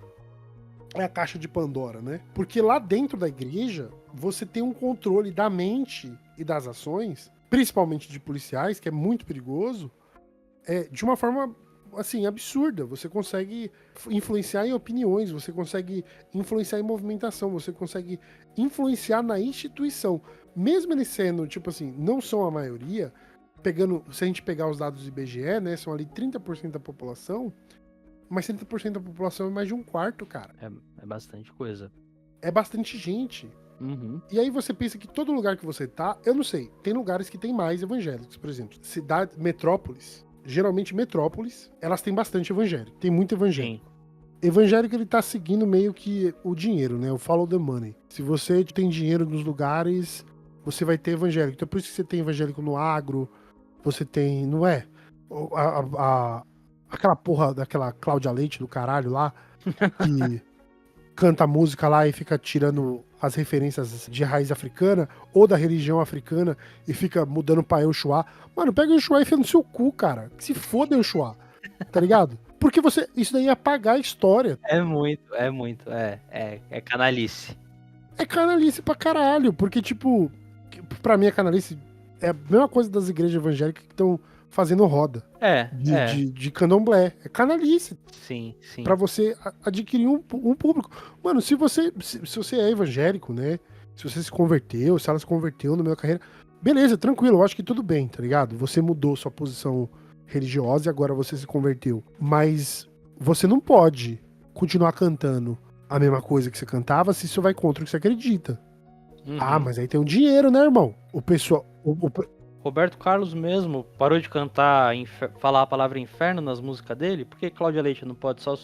é a caixa de Pandora, né? Porque lá dentro da igreja, você tem um controle da mente e das ações, principalmente de policiais, que é muito perigoso, de uma forma, assim, absurda. Você consegue influenciar em opiniões, você consegue influenciar em movimentação, você consegue influenciar na instituição. Mesmo eles sendo, tipo assim, não são a maioria... Se a gente pegar os dados do IBGE, né, são ali 30% da população, mas 30% da população é mais de um quarto, cara. É bastante coisa. É bastante gente. Uhum. E aí você pensa que todo lugar que você tá, eu não sei, tem lugares que tem mais evangélicos, por exemplo, metrópoles, geralmente metrópoles, elas têm bastante evangélico, tem muito evangélico. Sim. Evangélico, ele tá seguindo meio que o dinheiro, né, o follow the money. Se você tem dinheiro nos lugares, você vai ter evangélico. Então por isso que você tem evangélico no agro, você tem, não é? Aquela porra daquela Cláudia Leite do caralho lá, que canta música lá e fica tirando as referências de raiz africana ou da religião africana e fica mudando pra Euxuá. Mano, pega o Euxuá e enfia no seu cu, cara. Que se foda Euxuá, tá ligado? Porque isso daí ia apagar a história. É canalice. É canalice pra caralho, porque, tipo, pra mim a canalice é a mesma coisa das igrejas evangélicas que estão fazendo roda. De candomblé. É canalice. Sim. Pra você adquirir um público. Mano, se você é evangélico, né? Se você se converteu, se ela se converteu no meio da carreira, beleza, tranquilo, eu acho que tudo bem, tá ligado? Você mudou sua posição religiosa e agora você se converteu. Mas você não pode continuar cantando a mesma coisa que você cantava se isso vai contra o que você acredita. Uhum. Ah, mas aí tem um dinheiro, né, irmão? O pessoal... Roberto Carlos mesmo parou de cantar, falar a palavra inferno nas músicas dele. Por que Cláudia Leite não pode só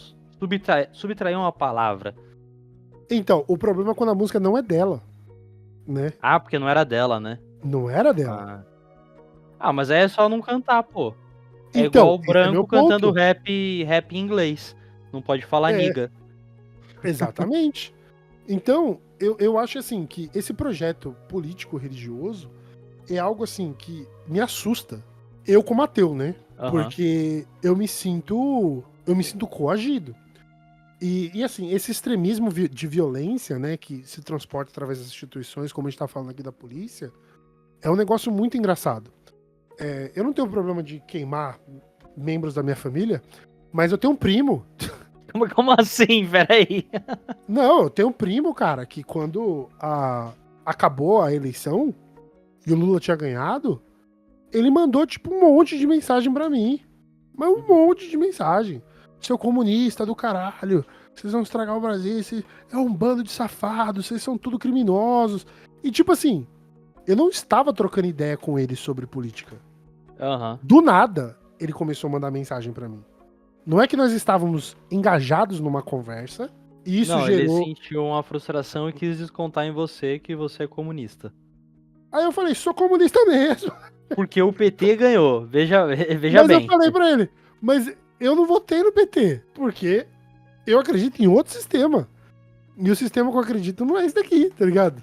subtrair uma palavra? Então, o problema é quando a música não é dela. né? Ah, porque não era dela, né? Não era dela. Mas aí é só não cantar, pô. É igual Então, o esse é meu branco cantando ponto. rap em inglês. Não pode falar É, niga. exatamente. Então, eu acho assim que esse projeto político-religioso é algo assim que me assusta. Eu como ateu, né? Aham. Porque eu me sinto coagido. E assim, esse extremismo de violência, né, que se transporta através das instituições, como a gente tá falando aqui da polícia, é um negócio muito engraçado. Eu não tenho problema de queimar membros da minha família, mas eu tenho um primo. Como assim? Peraí. Não, eu tenho um primo, cara, que quando acabou a eleição e o Lula tinha ganhado, ele mandou, tipo, um monte de mensagem pra mim. Mas um monte de mensagem. Seu comunista do caralho, vocês vão estragar o Brasil, esse é um bando de safados, vocês são tudo criminosos. E tipo assim, eu não estava trocando ideia com ele sobre política. Aham. Do nada, ele começou a mandar mensagem pra mim. Não é que nós estávamos engajados numa conversa, e isso Não, ele gerou. sentiu uma frustração e quis descontar em você que você é comunista. Aí eu falei, sou comunista mesmo. Porque o PT ganhou. Veja Mas eu bem. falei pra ele, mas eu não votei no PT, porque eu acredito em outro sistema. E o sistema que eu acredito não é esse daqui, tá ligado?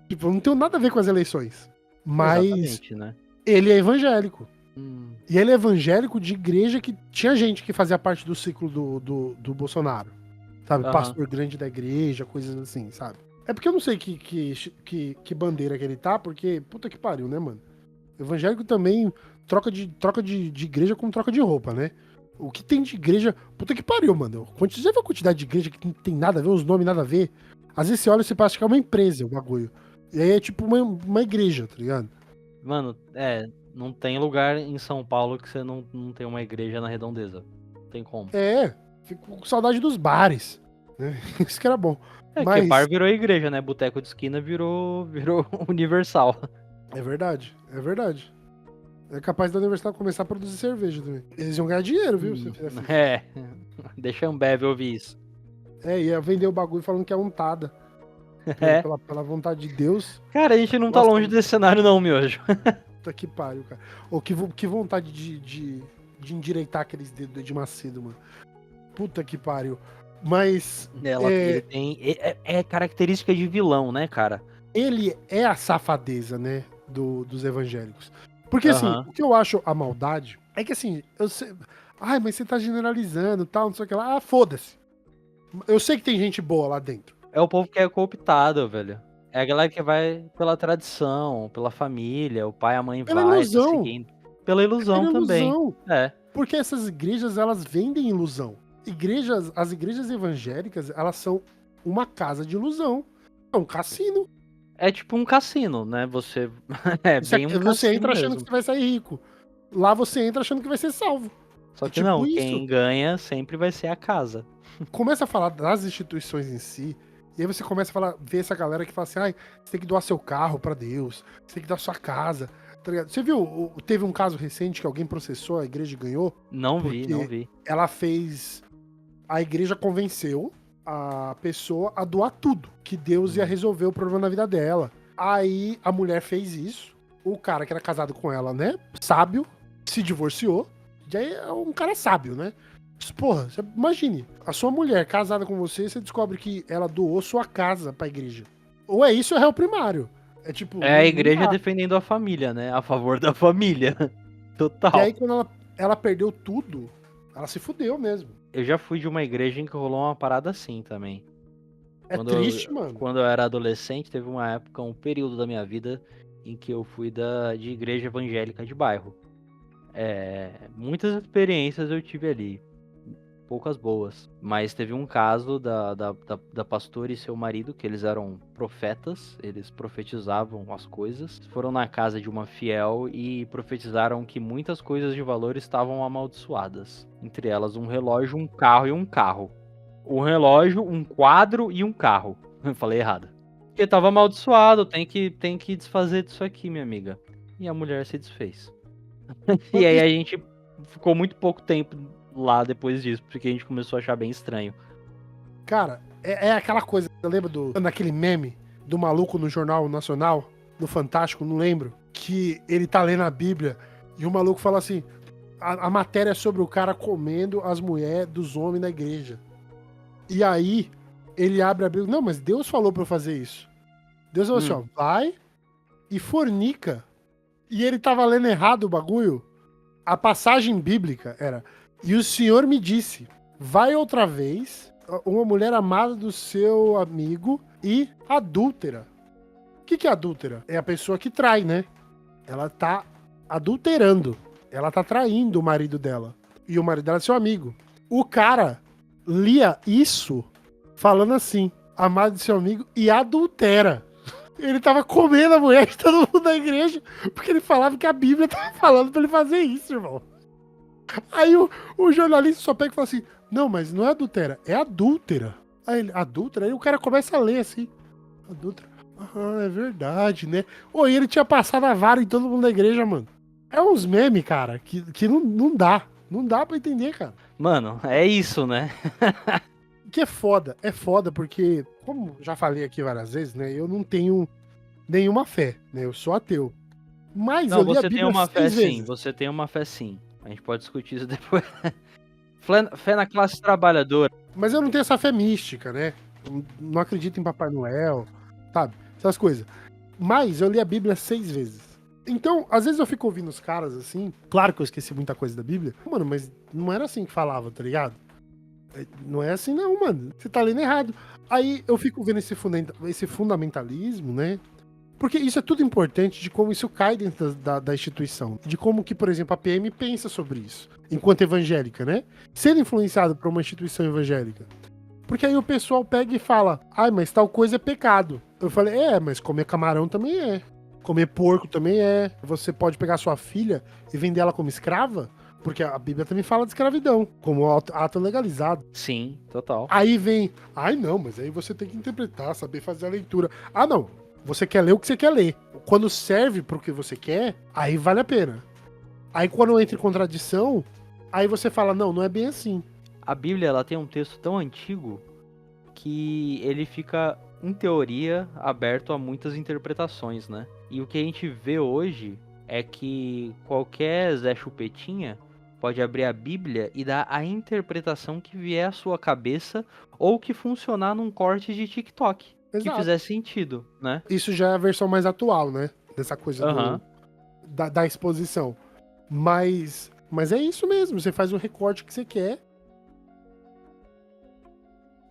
Tipo, eu não tenho nada a ver com as eleições. Mas Exatamente, né? ele é evangélico. Hum. E ele é evangélico de igreja que tinha gente que fazia parte do ciclo do Bolsonaro. Sabe? Aham. Pastor grande da igreja, coisas assim, sabe? É porque eu não sei que bandeira que ele tá, porque puta que pariu, né, mano? Evangélico também troca de igreja como troca de roupa, né? O que tem de igreja. Puta que pariu, mano. Você já viu a quantidade de igreja que não tem nada a ver, os nomes nada a ver? Às vezes você olha e você pensa que é uma empresa o bagulho. E aí é tipo uma igreja, tá ligado? Mano, não tem lugar em São Paulo que você não tem uma igreja na redondeza. Não tem como. Fico com saudade dos bares. Né? Isso que era bom. Porque Mas. bar virou igreja, né? Boteco de esquina virou universal. É verdade, é verdade. É capaz da universidade começar a produzir cerveja também. Eles iam ganhar dinheiro, viu? Se você fizer assim. Deixa a Ambev ouvir isso. Ia vender o bagulho falando que é untada. É. Pela vontade de Deus. Cara, a gente não tá Nossa, longe desse cenário não, miojo. Puta que pariu, cara. Ou que vontade de endireitar aqueles dedos do Ed Macedo, mano. Puta que pariu. Mas Ele tem... É característica de vilão, né, cara? ele é a safadeza, né, dos evangélicos. Porque, assim, Aham. o que eu acho a maldade é que, assim, eu sei... Ai, mas você tá generalizando, tal, não sei o que lá. Ah, foda-se. Eu sei que tem gente boa lá dentro. É o povo que é cooptado, velho. É a galera que vai pela tradição, pela família, o pai e a mãe Pela vai, tá ilusão. seguindo. Pela ilusão Pela também. ilusão. É. Porque essas igrejas, elas vendem ilusão. As igrejas evangélicas, elas são uma casa de ilusão. É um cassino. É tipo um cassino, né? Você... É bem um Você cassino entra achando mesmo. que você vai sair rico. Lá você entra achando que vai ser salvo. Só É que tipo não, isso. quem ganha sempre vai ser a casa. Começa a falar das instituições em si, e aí você começa a ver essa galera que fala assim, ai, você tem que doar seu carro pra Deus, você tem que dar sua casa, tá ligado? Você viu, teve um caso recente que alguém processou, a igreja ganhou, Não Porque- vi. ela fez, a igreja convenceu a pessoa a doar tudo, que Deus ia resolver o problema na vida dela. Aí a mulher fez isso, o cara que era casado com ela, né, sábio, se divorciou, e aí é um cara sábio, né? Porra, você imagine, a sua mulher casada com você, você descobre que ela doou sua casa pra igreja. Ou é isso ou é réu primário. É tipo. É a não igreja dá. defendendo a família, né? A favor da família. Total. E aí, quando ela perdeu tudo, ela se fudeu mesmo. Eu já fui de uma igreja em que rolou uma parada assim também. É triste, mano. Quando eu era adolescente, teve uma época, um período da minha vida em que eu fui de igreja evangélica de bairro. Muitas experiências eu tive ali, poucas boas. Mas teve um caso da pastora e seu marido, que eles eram profetas, eles profetizavam as coisas. Foram na casa de uma fiel e profetizaram que muitas coisas de valor estavam amaldiçoadas. Entre elas um relógio, um carro e um carro. Um relógio, um quadro e um carro. Eu falei errado. Porque tava amaldiçoado, tem que desfazer disso aqui, minha amiga. E a mulher se desfez. E aí a gente ficou muito pouco tempo lá depois disso, porque a gente começou a achar bem estranho. Cara, é aquela coisa. Eu lembro daquele meme do maluco no Jornal Nacional, no Fantástico, não lembro, que ele tá lendo a Bíblia e o maluco fala assim, a matéria é sobre o cara comendo as mulheres dos homens na igreja. E aí, ele abre a Bíblia, não, mas Deus falou pra eu fazer isso. Deus falou assim, ó, vai e fornica. E ele tava lendo errado o bagulho. A passagem bíblica era, e o Senhor me disse, vai outra vez, uma mulher amada do seu amigo e adúltera. O que é adúltera? É a pessoa que trai, né? Ela tá adulterando. Ela tá traindo o marido dela. E o marido dela é seu amigo. O cara lia isso falando assim, amado do seu amigo e adultera. Ele tava comendo a mulher de todo mundo da igreja, porque ele falava que a Bíblia tava falando pra ele fazer isso, irmão. Aí o jornalista só pega e fala assim, não, mas não é adultera, é adúltera. Aí ele, adúltera? Aí o cara começa a ler assim, adúltera. Ah, é verdade, né? Ô, e ele tinha passado a vara em todo mundo da igreja, mano. É uns memes, cara, que não dá. Não dá pra entender, cara. Mano, é isso, né? Que é foda porque, como já falei aqui várias vezes, né, eu não tenho nenhuma fé, né, eu sou ateu. Mas Não, eu li a você Bíblia tem uma fé 6 sim, vezes. você tem uma fé sim. A gente pode discutir isso depois. Fé na classe trabalhadora. Mas eu não tenho essa fé mística, né, eu não acredito em Papai Noel, sabe, essas coisas. Mas eu li a Bíblia 6 vezes. Então, às vezes eu fico ouvindo os caras assim, claro que eu esqueci muita coisa da Bíblia, mano, mas não era assim que falava, tá ligado? Não é assim não, mano. Você tá lendo errado. Aí eu fico vendo esse fundamentalismo, né? Porque isso é tudo importante de como isso cai dentro da instituição. De como que, por exemplo, a PM pensa sobre isso. Enquanto evangélica, né? Sendo influenciado por uma instituição evangélica. Porque aí o pessoal pega e fala, ai, mas tal coisa é pecado. Eu falei, mas comer camarão também é. Comer porco também é. Você pode pegar sua filha e vender ela como escrava? Porque a Bíblia também fala de escravidão, como ato legalizado. Sim, total. Aí vem, ai não, mas aí você tem que interpretar, saber fazer a leitura. Ah não, você quer ler o que você quer ler. Quando serve pro que você quer, aí vale a pena. Aí quando entra em contradição, aí você fala, não é bem assim. A Bíblia, ela tem um texto tão antigo que ele fica, em teoria, aberto a muitas interpretações, né? E o que a gente vê hoje é que qualquer Zé Chupetinha pode abrir a Bíblia e dar a interpretação que vier à sua cabeça ou que funcionar num corte de TikTok. Exato. Que fizer sentido, né? Isso já é a versão mais atual, né? Dessa coisa da exposição. Mas é isso mesmo, você faz o recorte que você quer.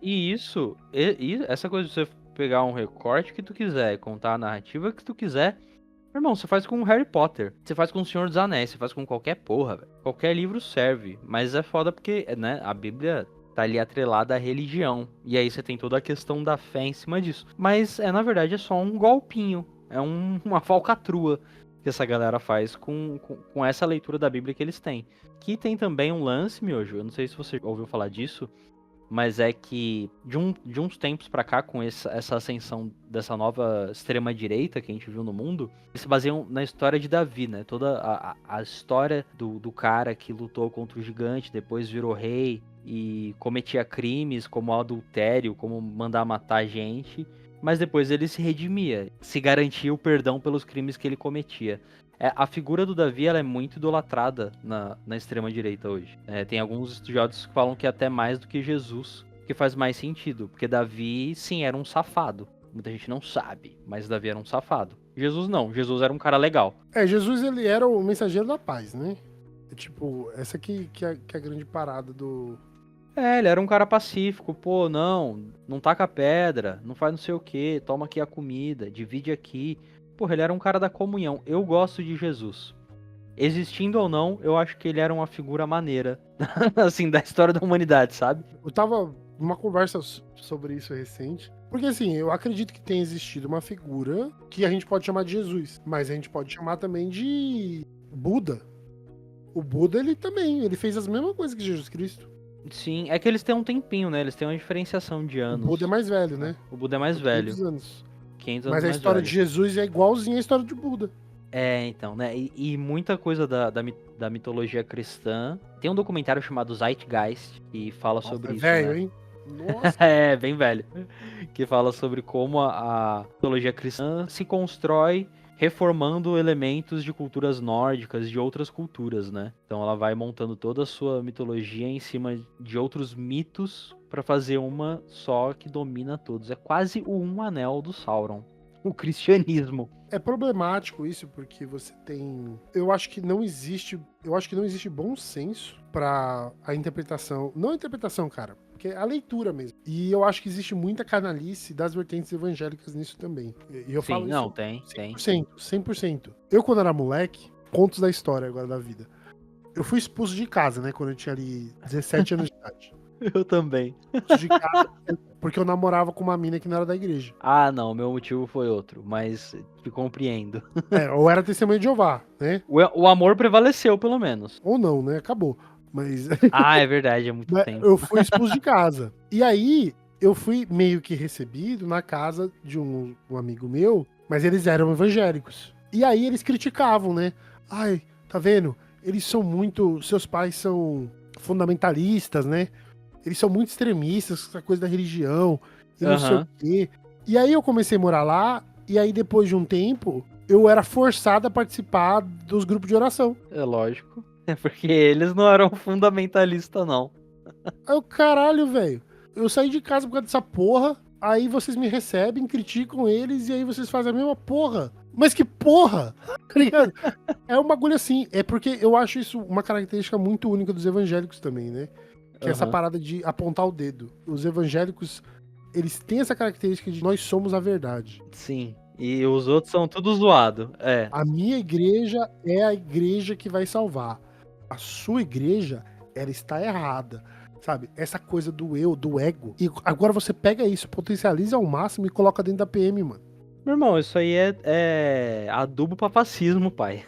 E isso, essa coisa de você pegar um recorte que tu quiser, contar a narrativa que tu quiser, irmão, você faz com o Harry Potter, você faz com o Senhor dos Anéis, você faz com qualquer porra, velho. Qualquer livro serve, mas é foda porque, né, a Bíblia tá ali atrelada à religião, e aí você tem toda a questão da fé em cima disso. Mas, na verdade, é só um golpinho, é uma falcatrua que essa galera faz com essa leitura da Bíblia que eles têm. Que tem também um lance, Miojo, eu não sei se você ouviu falar disso, mas é que de uns tempos pra cá, com essa ascensão dessa nova extrema-direita que a gente viu no mundo, eles se baseiam na história de Davi, né? Toda a história do cara que lutou contra o gigante, depois virou rei e cometia crimes como adultério, como mandar matar gente, mas depois ele se redimia, se garantia o perdão pelos crimes que ele cometia. A figura do Davi, ela é muito idolatrada na extrema-direita hoje. Tem alguns estudiosos que falam que até mais do que Jesus, que faz mais sentido. Porque Davi, sim, era um safado. Muita gente não sabe, mas Davi era um safado. Jesus não, Jesus era um cara legal. Jesus, ele era o mensageiro da paz, né? Tipo, essa que é a grande parada do... Ele era um cara pacífico. Pô, não taca pedra, não faz não sei o que, toma aqui a comida, divide aqui. Porra, ele era um cara da comunhão. Eu gosto de Jesus. Existindo ou não, eu acho que ele era uma figura maneira, assim, da história da humanidade, sabe? Eu tava numa conversa sobre isso recente, porque assim, eu acredito que tenha existido uma figura que a gente pode chamar de Jesus, mas a gente pode chamar também de Buda. O Buda, ele fez as mesmas coisas que Jesus Cristo. Sim, é que eles têm um tempinho, né? Eles têm uma diferenciação de anos. O Buda é mais velho, né? O Buda é mais velho. 500 anos. 500 anos Mas a mais história velho. de Jesus é igualzinha à história de Buda. Então, né? E muita coisa da mitologia cristã. Tem um documentário chamado Zeitgeist que fala sobre isso, velho, né? hein? Nossa, É, bem velho. Que fala sobre como a mitologia cristã se constrói reformando elementos de culturas nórdicas, de outras culturas, né? Então ela vai montando toda a sua mitologia em cima de outros mitos para fazer uma só que domina todos. É quase o um anel do Sauron, o cristianismo. é problemático isso porque você tem, eu acho que não existe bom senso pra a interpretação, não a interpretação, cara, porque é a leitura mesmo. E eu acho que existe muita canalice das vertentes evangélicas nisso também. E eu Sim, falo não, isso tem. 100%, 100%. Eu quando era moleque, contos da história agora da vida. Eu fui expulso de casa, né, quando eu tinha ali 17 anos de idade. Eu também. Expulso de casa porque eu namorava com uma mina que não era da igreja. Ah, não, meu motivo foi outro, mas te compreendo. Ou era testemunha de Jeová, né? O amor prevaleceu, pelo menos. Ou não, né? Acabou. Mas Ah, é verdade, é muito tempo. eu fui expulso de casa. E aí, eu fui meio que recebido na casa de um amigo meu, mas eles eram evangélicos. E aí eles criticavam, né? Ai, tá vendo? Eles são muito. Seus pais são fundamentalistas, né? Eles são muito extremistas com essa coisa da religião e não sei o quê. E aí eu comecei a morar lá, e aí depois de um tempo, eu era forçado a participar dos grupos de oração. É lógico. É porque eles não eram fundamentalistas, não. Aí eu, caralho, velho, eu saí de casa por causa dessa porra, aí vocês me recebem, criticam eles, e aí vocês fazem a mesma porra. Mas que porra! Tá ligado? É um bagulho assim, é porque eu acho isso uma característica muito única dos evangélicos também, né? Que é essa parada de apontar o dedo. Os evangélicos, eles têm essa característica de nós somos a verdade. Sim. E os outros são tudo zoado. É. A minha igreja é a igreja que vai salvar. A sua igreja, ela está errada. Sabe? Essa coisa do eu, do ego. E agora você pega isso, potencializa ao máximo e coloca dentro da PM, mano. Meu irmão, isso aí é adubo pra fascismo, pai.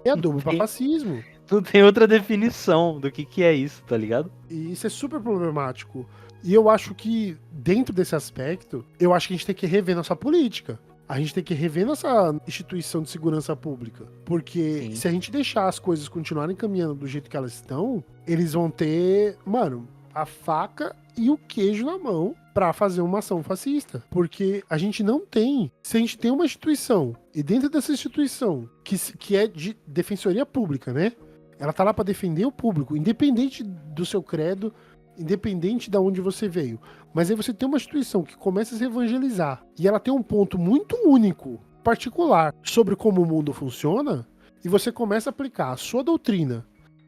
É adubo pra Tem- fascismo. Não tem outra definição do que é isso, tá ligado? E isso é super problemático. E eu acho que, dentro desse aspecto, eu acho que a gente tem que rever nossa política. A gente tem que rever nossa instituição de segurança pública. Porque Sim. se a gente deixar as coisas continuarem caminhando do jeito que elas estão, eles vão ter, mano, a faca e o queijo na mão pra fazer uma ação fascista. Porque a gente não tem. Se a gente tem uma instituição, e dentro dessa instituição, que é de defensoria pública, né? Ela tá lá pra defender o público, independente do seu credo, independente de onde você veio. Mas aí você tem uma instituição que começa a se evangelizar e ela tem um ponto muito único, particular, sobre como o mundo funciona, e você começa a aplicar a sua doutrina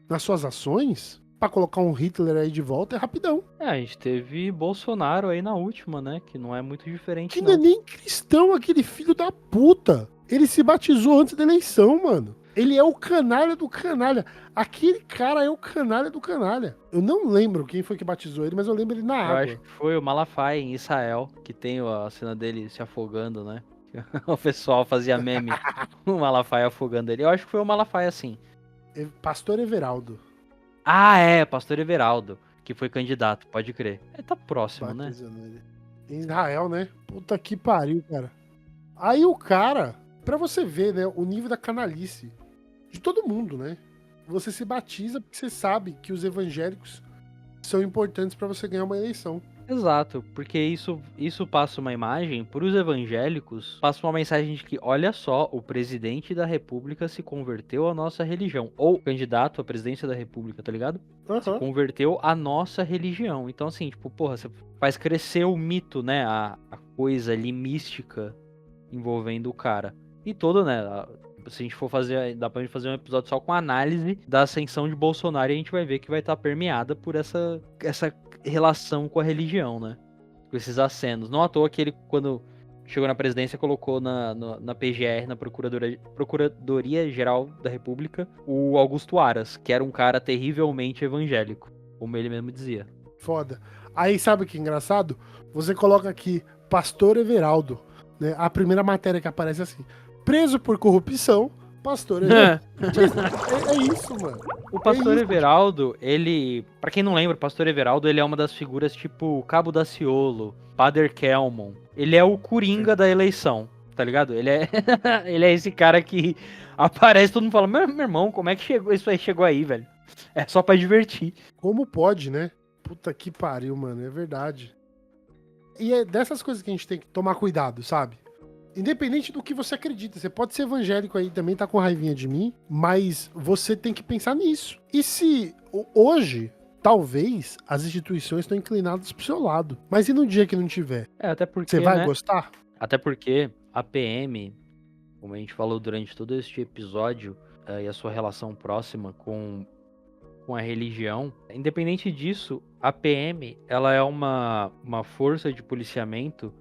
nas suas ações, pra colocar um Hitler aí de volta é rapidão. É, a gente teve Bolsonaro aí na última, né? Que não é muito diferente, Que não é não. nem cristão, aquele filho da puta. Ele se batizou antes da eleição, mano. Ele é o canalha do canalha. Aquele cara é o canalha do canalha. Eu não lembro quem foi que batizou ele, mas eu lembro ele na Eu água. acho que foi o Malafaia em Israel, que tem a cena dele se afogando, né? O pessoal fazia meme com o Malafaia afogando ele. Eu acho que foi o Malafaia, sim. Pastor Everaldo. Ah, é, Pastor Everaldo, que foi candidato, pode crer. Ele tá próximo, né? Batizando ele. Em Israel, né? Puta que pariu, cara. Aí o cara, pra você ver, né, o nível da canalice de todo mundo, né? Você se batiza porque você sabe que os evangélicos são importantes pra você ganhar uma eleição. Exato, porque isso passa uma imagem pros evangélicos, passa uma mensagem de que, olha só, o presidente da república se converteu à nossa religião. Ou candidato à presidência da república, tá ligado? Se Aham. converteu à nossa religião. Então, assim, tipo, porra, você faz crescer o mito, né? A coisa ali mística envolvendo o cara. E todo, né? Se a gente for fazer, dá pra gente fazer um episódio só com análise da ascensão de Bolsonaro e a gente vai ver que vai estar permeada por essa relação com a religião, né? Com esses acenos. Não à toa que ele, quando chegou na presidência, colocou na PGR, na Procuradoria Geral da República, o Augusto Aras, que era um cara terrivelmente evangélico, como ele mesmo dizia. Foda. Aí sabe o que é engraçado? Você coloca aqui Pastor Everaldo, né? A primeira matéria que aparece assim: preso por corrupção, Pastor Everaldo. É isso, mano. O Pastor isso. Everaldo, ele... Pra quem não lembra, o Pastor Everaldo, ele é uma das figuras tipo Cabo Daciolo, Padre Kelmon. Ele é o Coringa da eleição, tá ligado? Ele é ele é esse cara que aparece, todo mundo fala, meu irmão, como é que chegou isso aí chegou aí, velho? É só pra divertir. Como pode, né? Puta que pariu, mano, é verdade. E é dessas coisas que a gente tem que tomar cuidado, sabe? Independente do que você acredita, você pode ser evangélico aí também, tá com raivinha de mim, mas você tem que pensar nisso. E se hoje, talvez, as instituições estão inclinadas pro seu lado, mas e no dia que não tiver? Até porque, Você vai né? gostar? Até porque a PM, como a gente falou durante todo este episódio, e a sua relação próxima com a religião, independente disso, a PM, ela é uma força de policiamento,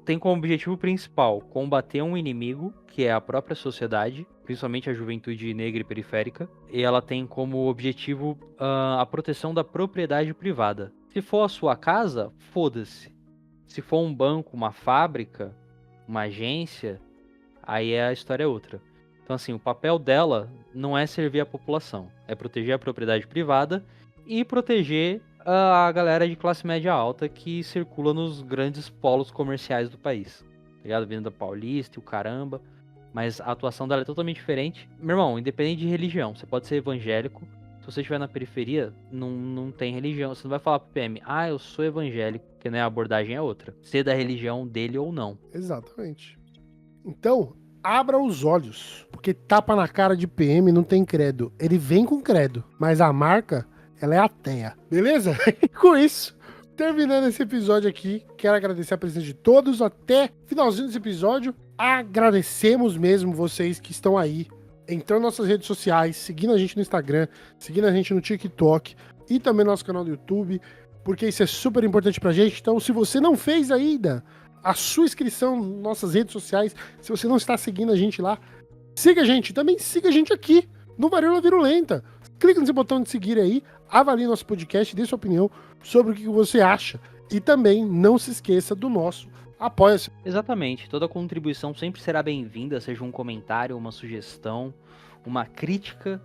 tem como objetivo principal combater um inimigo, que é a própria sociedade, principalmente a juventude negra e periférica, e ela tem como objetivo a proteção da propriedade privada. Se for a sua casa, foda-se. Se for um banco, uma fábrica, uma agência, aí a história é outra. Então, assim, o papel dela não é servir a população, é proteger a propriedade privada e proteger a galera de classe média alta que circula nos grandes polos comerciais do país. Tá ligado? Vindo da Paulista e o caramba. Mas a atuação dela é totalmente diferente. Meu irmão, independente de religião, você pode ser evangélico. Se você estiver na periferia, não tem religião. Você não vai falar pro PM, eu sou evangélico, porque né, a abordagem é outra. Ser da religião dele ou não. Exatamente. Então, abra os olhos, porque tapa na cara de PM não tem credo. Ele vem com credo, mas a marca, ela é ateia. Beleza? E com isso, terminando esse episódio aqui, quero agradecer a presença de todos. Até finalzinho desse episódio, agradecemos mesmo vocês que estão aí, entrando nas nossas redes sociais, seguindo a gente no Instagram, seguindo a gente no TikTok e também no nosso canal do YouTube, porque isso é super importante pra gente. Então, se você não fez ainda a sua inscrição nas nossas redes sociais, se você não está seguindo a gente lá, siga a gente, também siga a gente aqui no Varíola Virulenta. Clica nesse botão de seguir aí, avalie nosso podcast, dê sua opinião sobre o que você acha. E também não se esqueça do nosso Apoia-se. Exatamente, toda contribuição sempre será bem-vinda, seja um comentário, uma sugestão, uma crítica,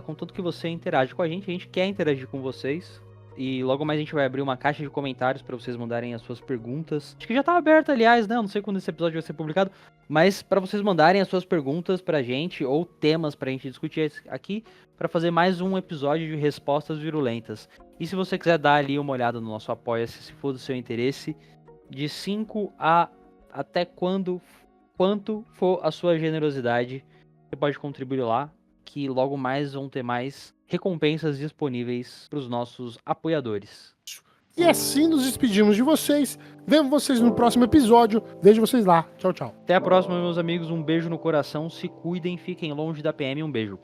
contanto que você interage com a gente quer interagir com vocês. E logo mais a gente vai abrir uma caixa de comentários para vocês mandarem as suas perguntas. Acho que já tá aberta, aliás, né? Eu não sei quando esse episódio vai ser publicado. Mas para vocês mandarem as suas perguntas pra gente, ou temas pra gente discutir aqui, para fazer mais um episódio de Respostas Virulentas. E se você quiser dar ali uma olhada no nosso Apoia-se, se for do seu interesse, de 5 a até quanto for a sua generosidade, você pode contribuir lá, que logo mais vão ter mais recompensas disponíveis para os nossos apoiadores. E assim nos despedimos de vocês. Vemos vocês no próximo episódio. Vejo vocês lá. Tchau, tchau. Até a próxima, meus amigos. Um beijo no coração. Se cuidem, fiquem longe da PM. Um beijo.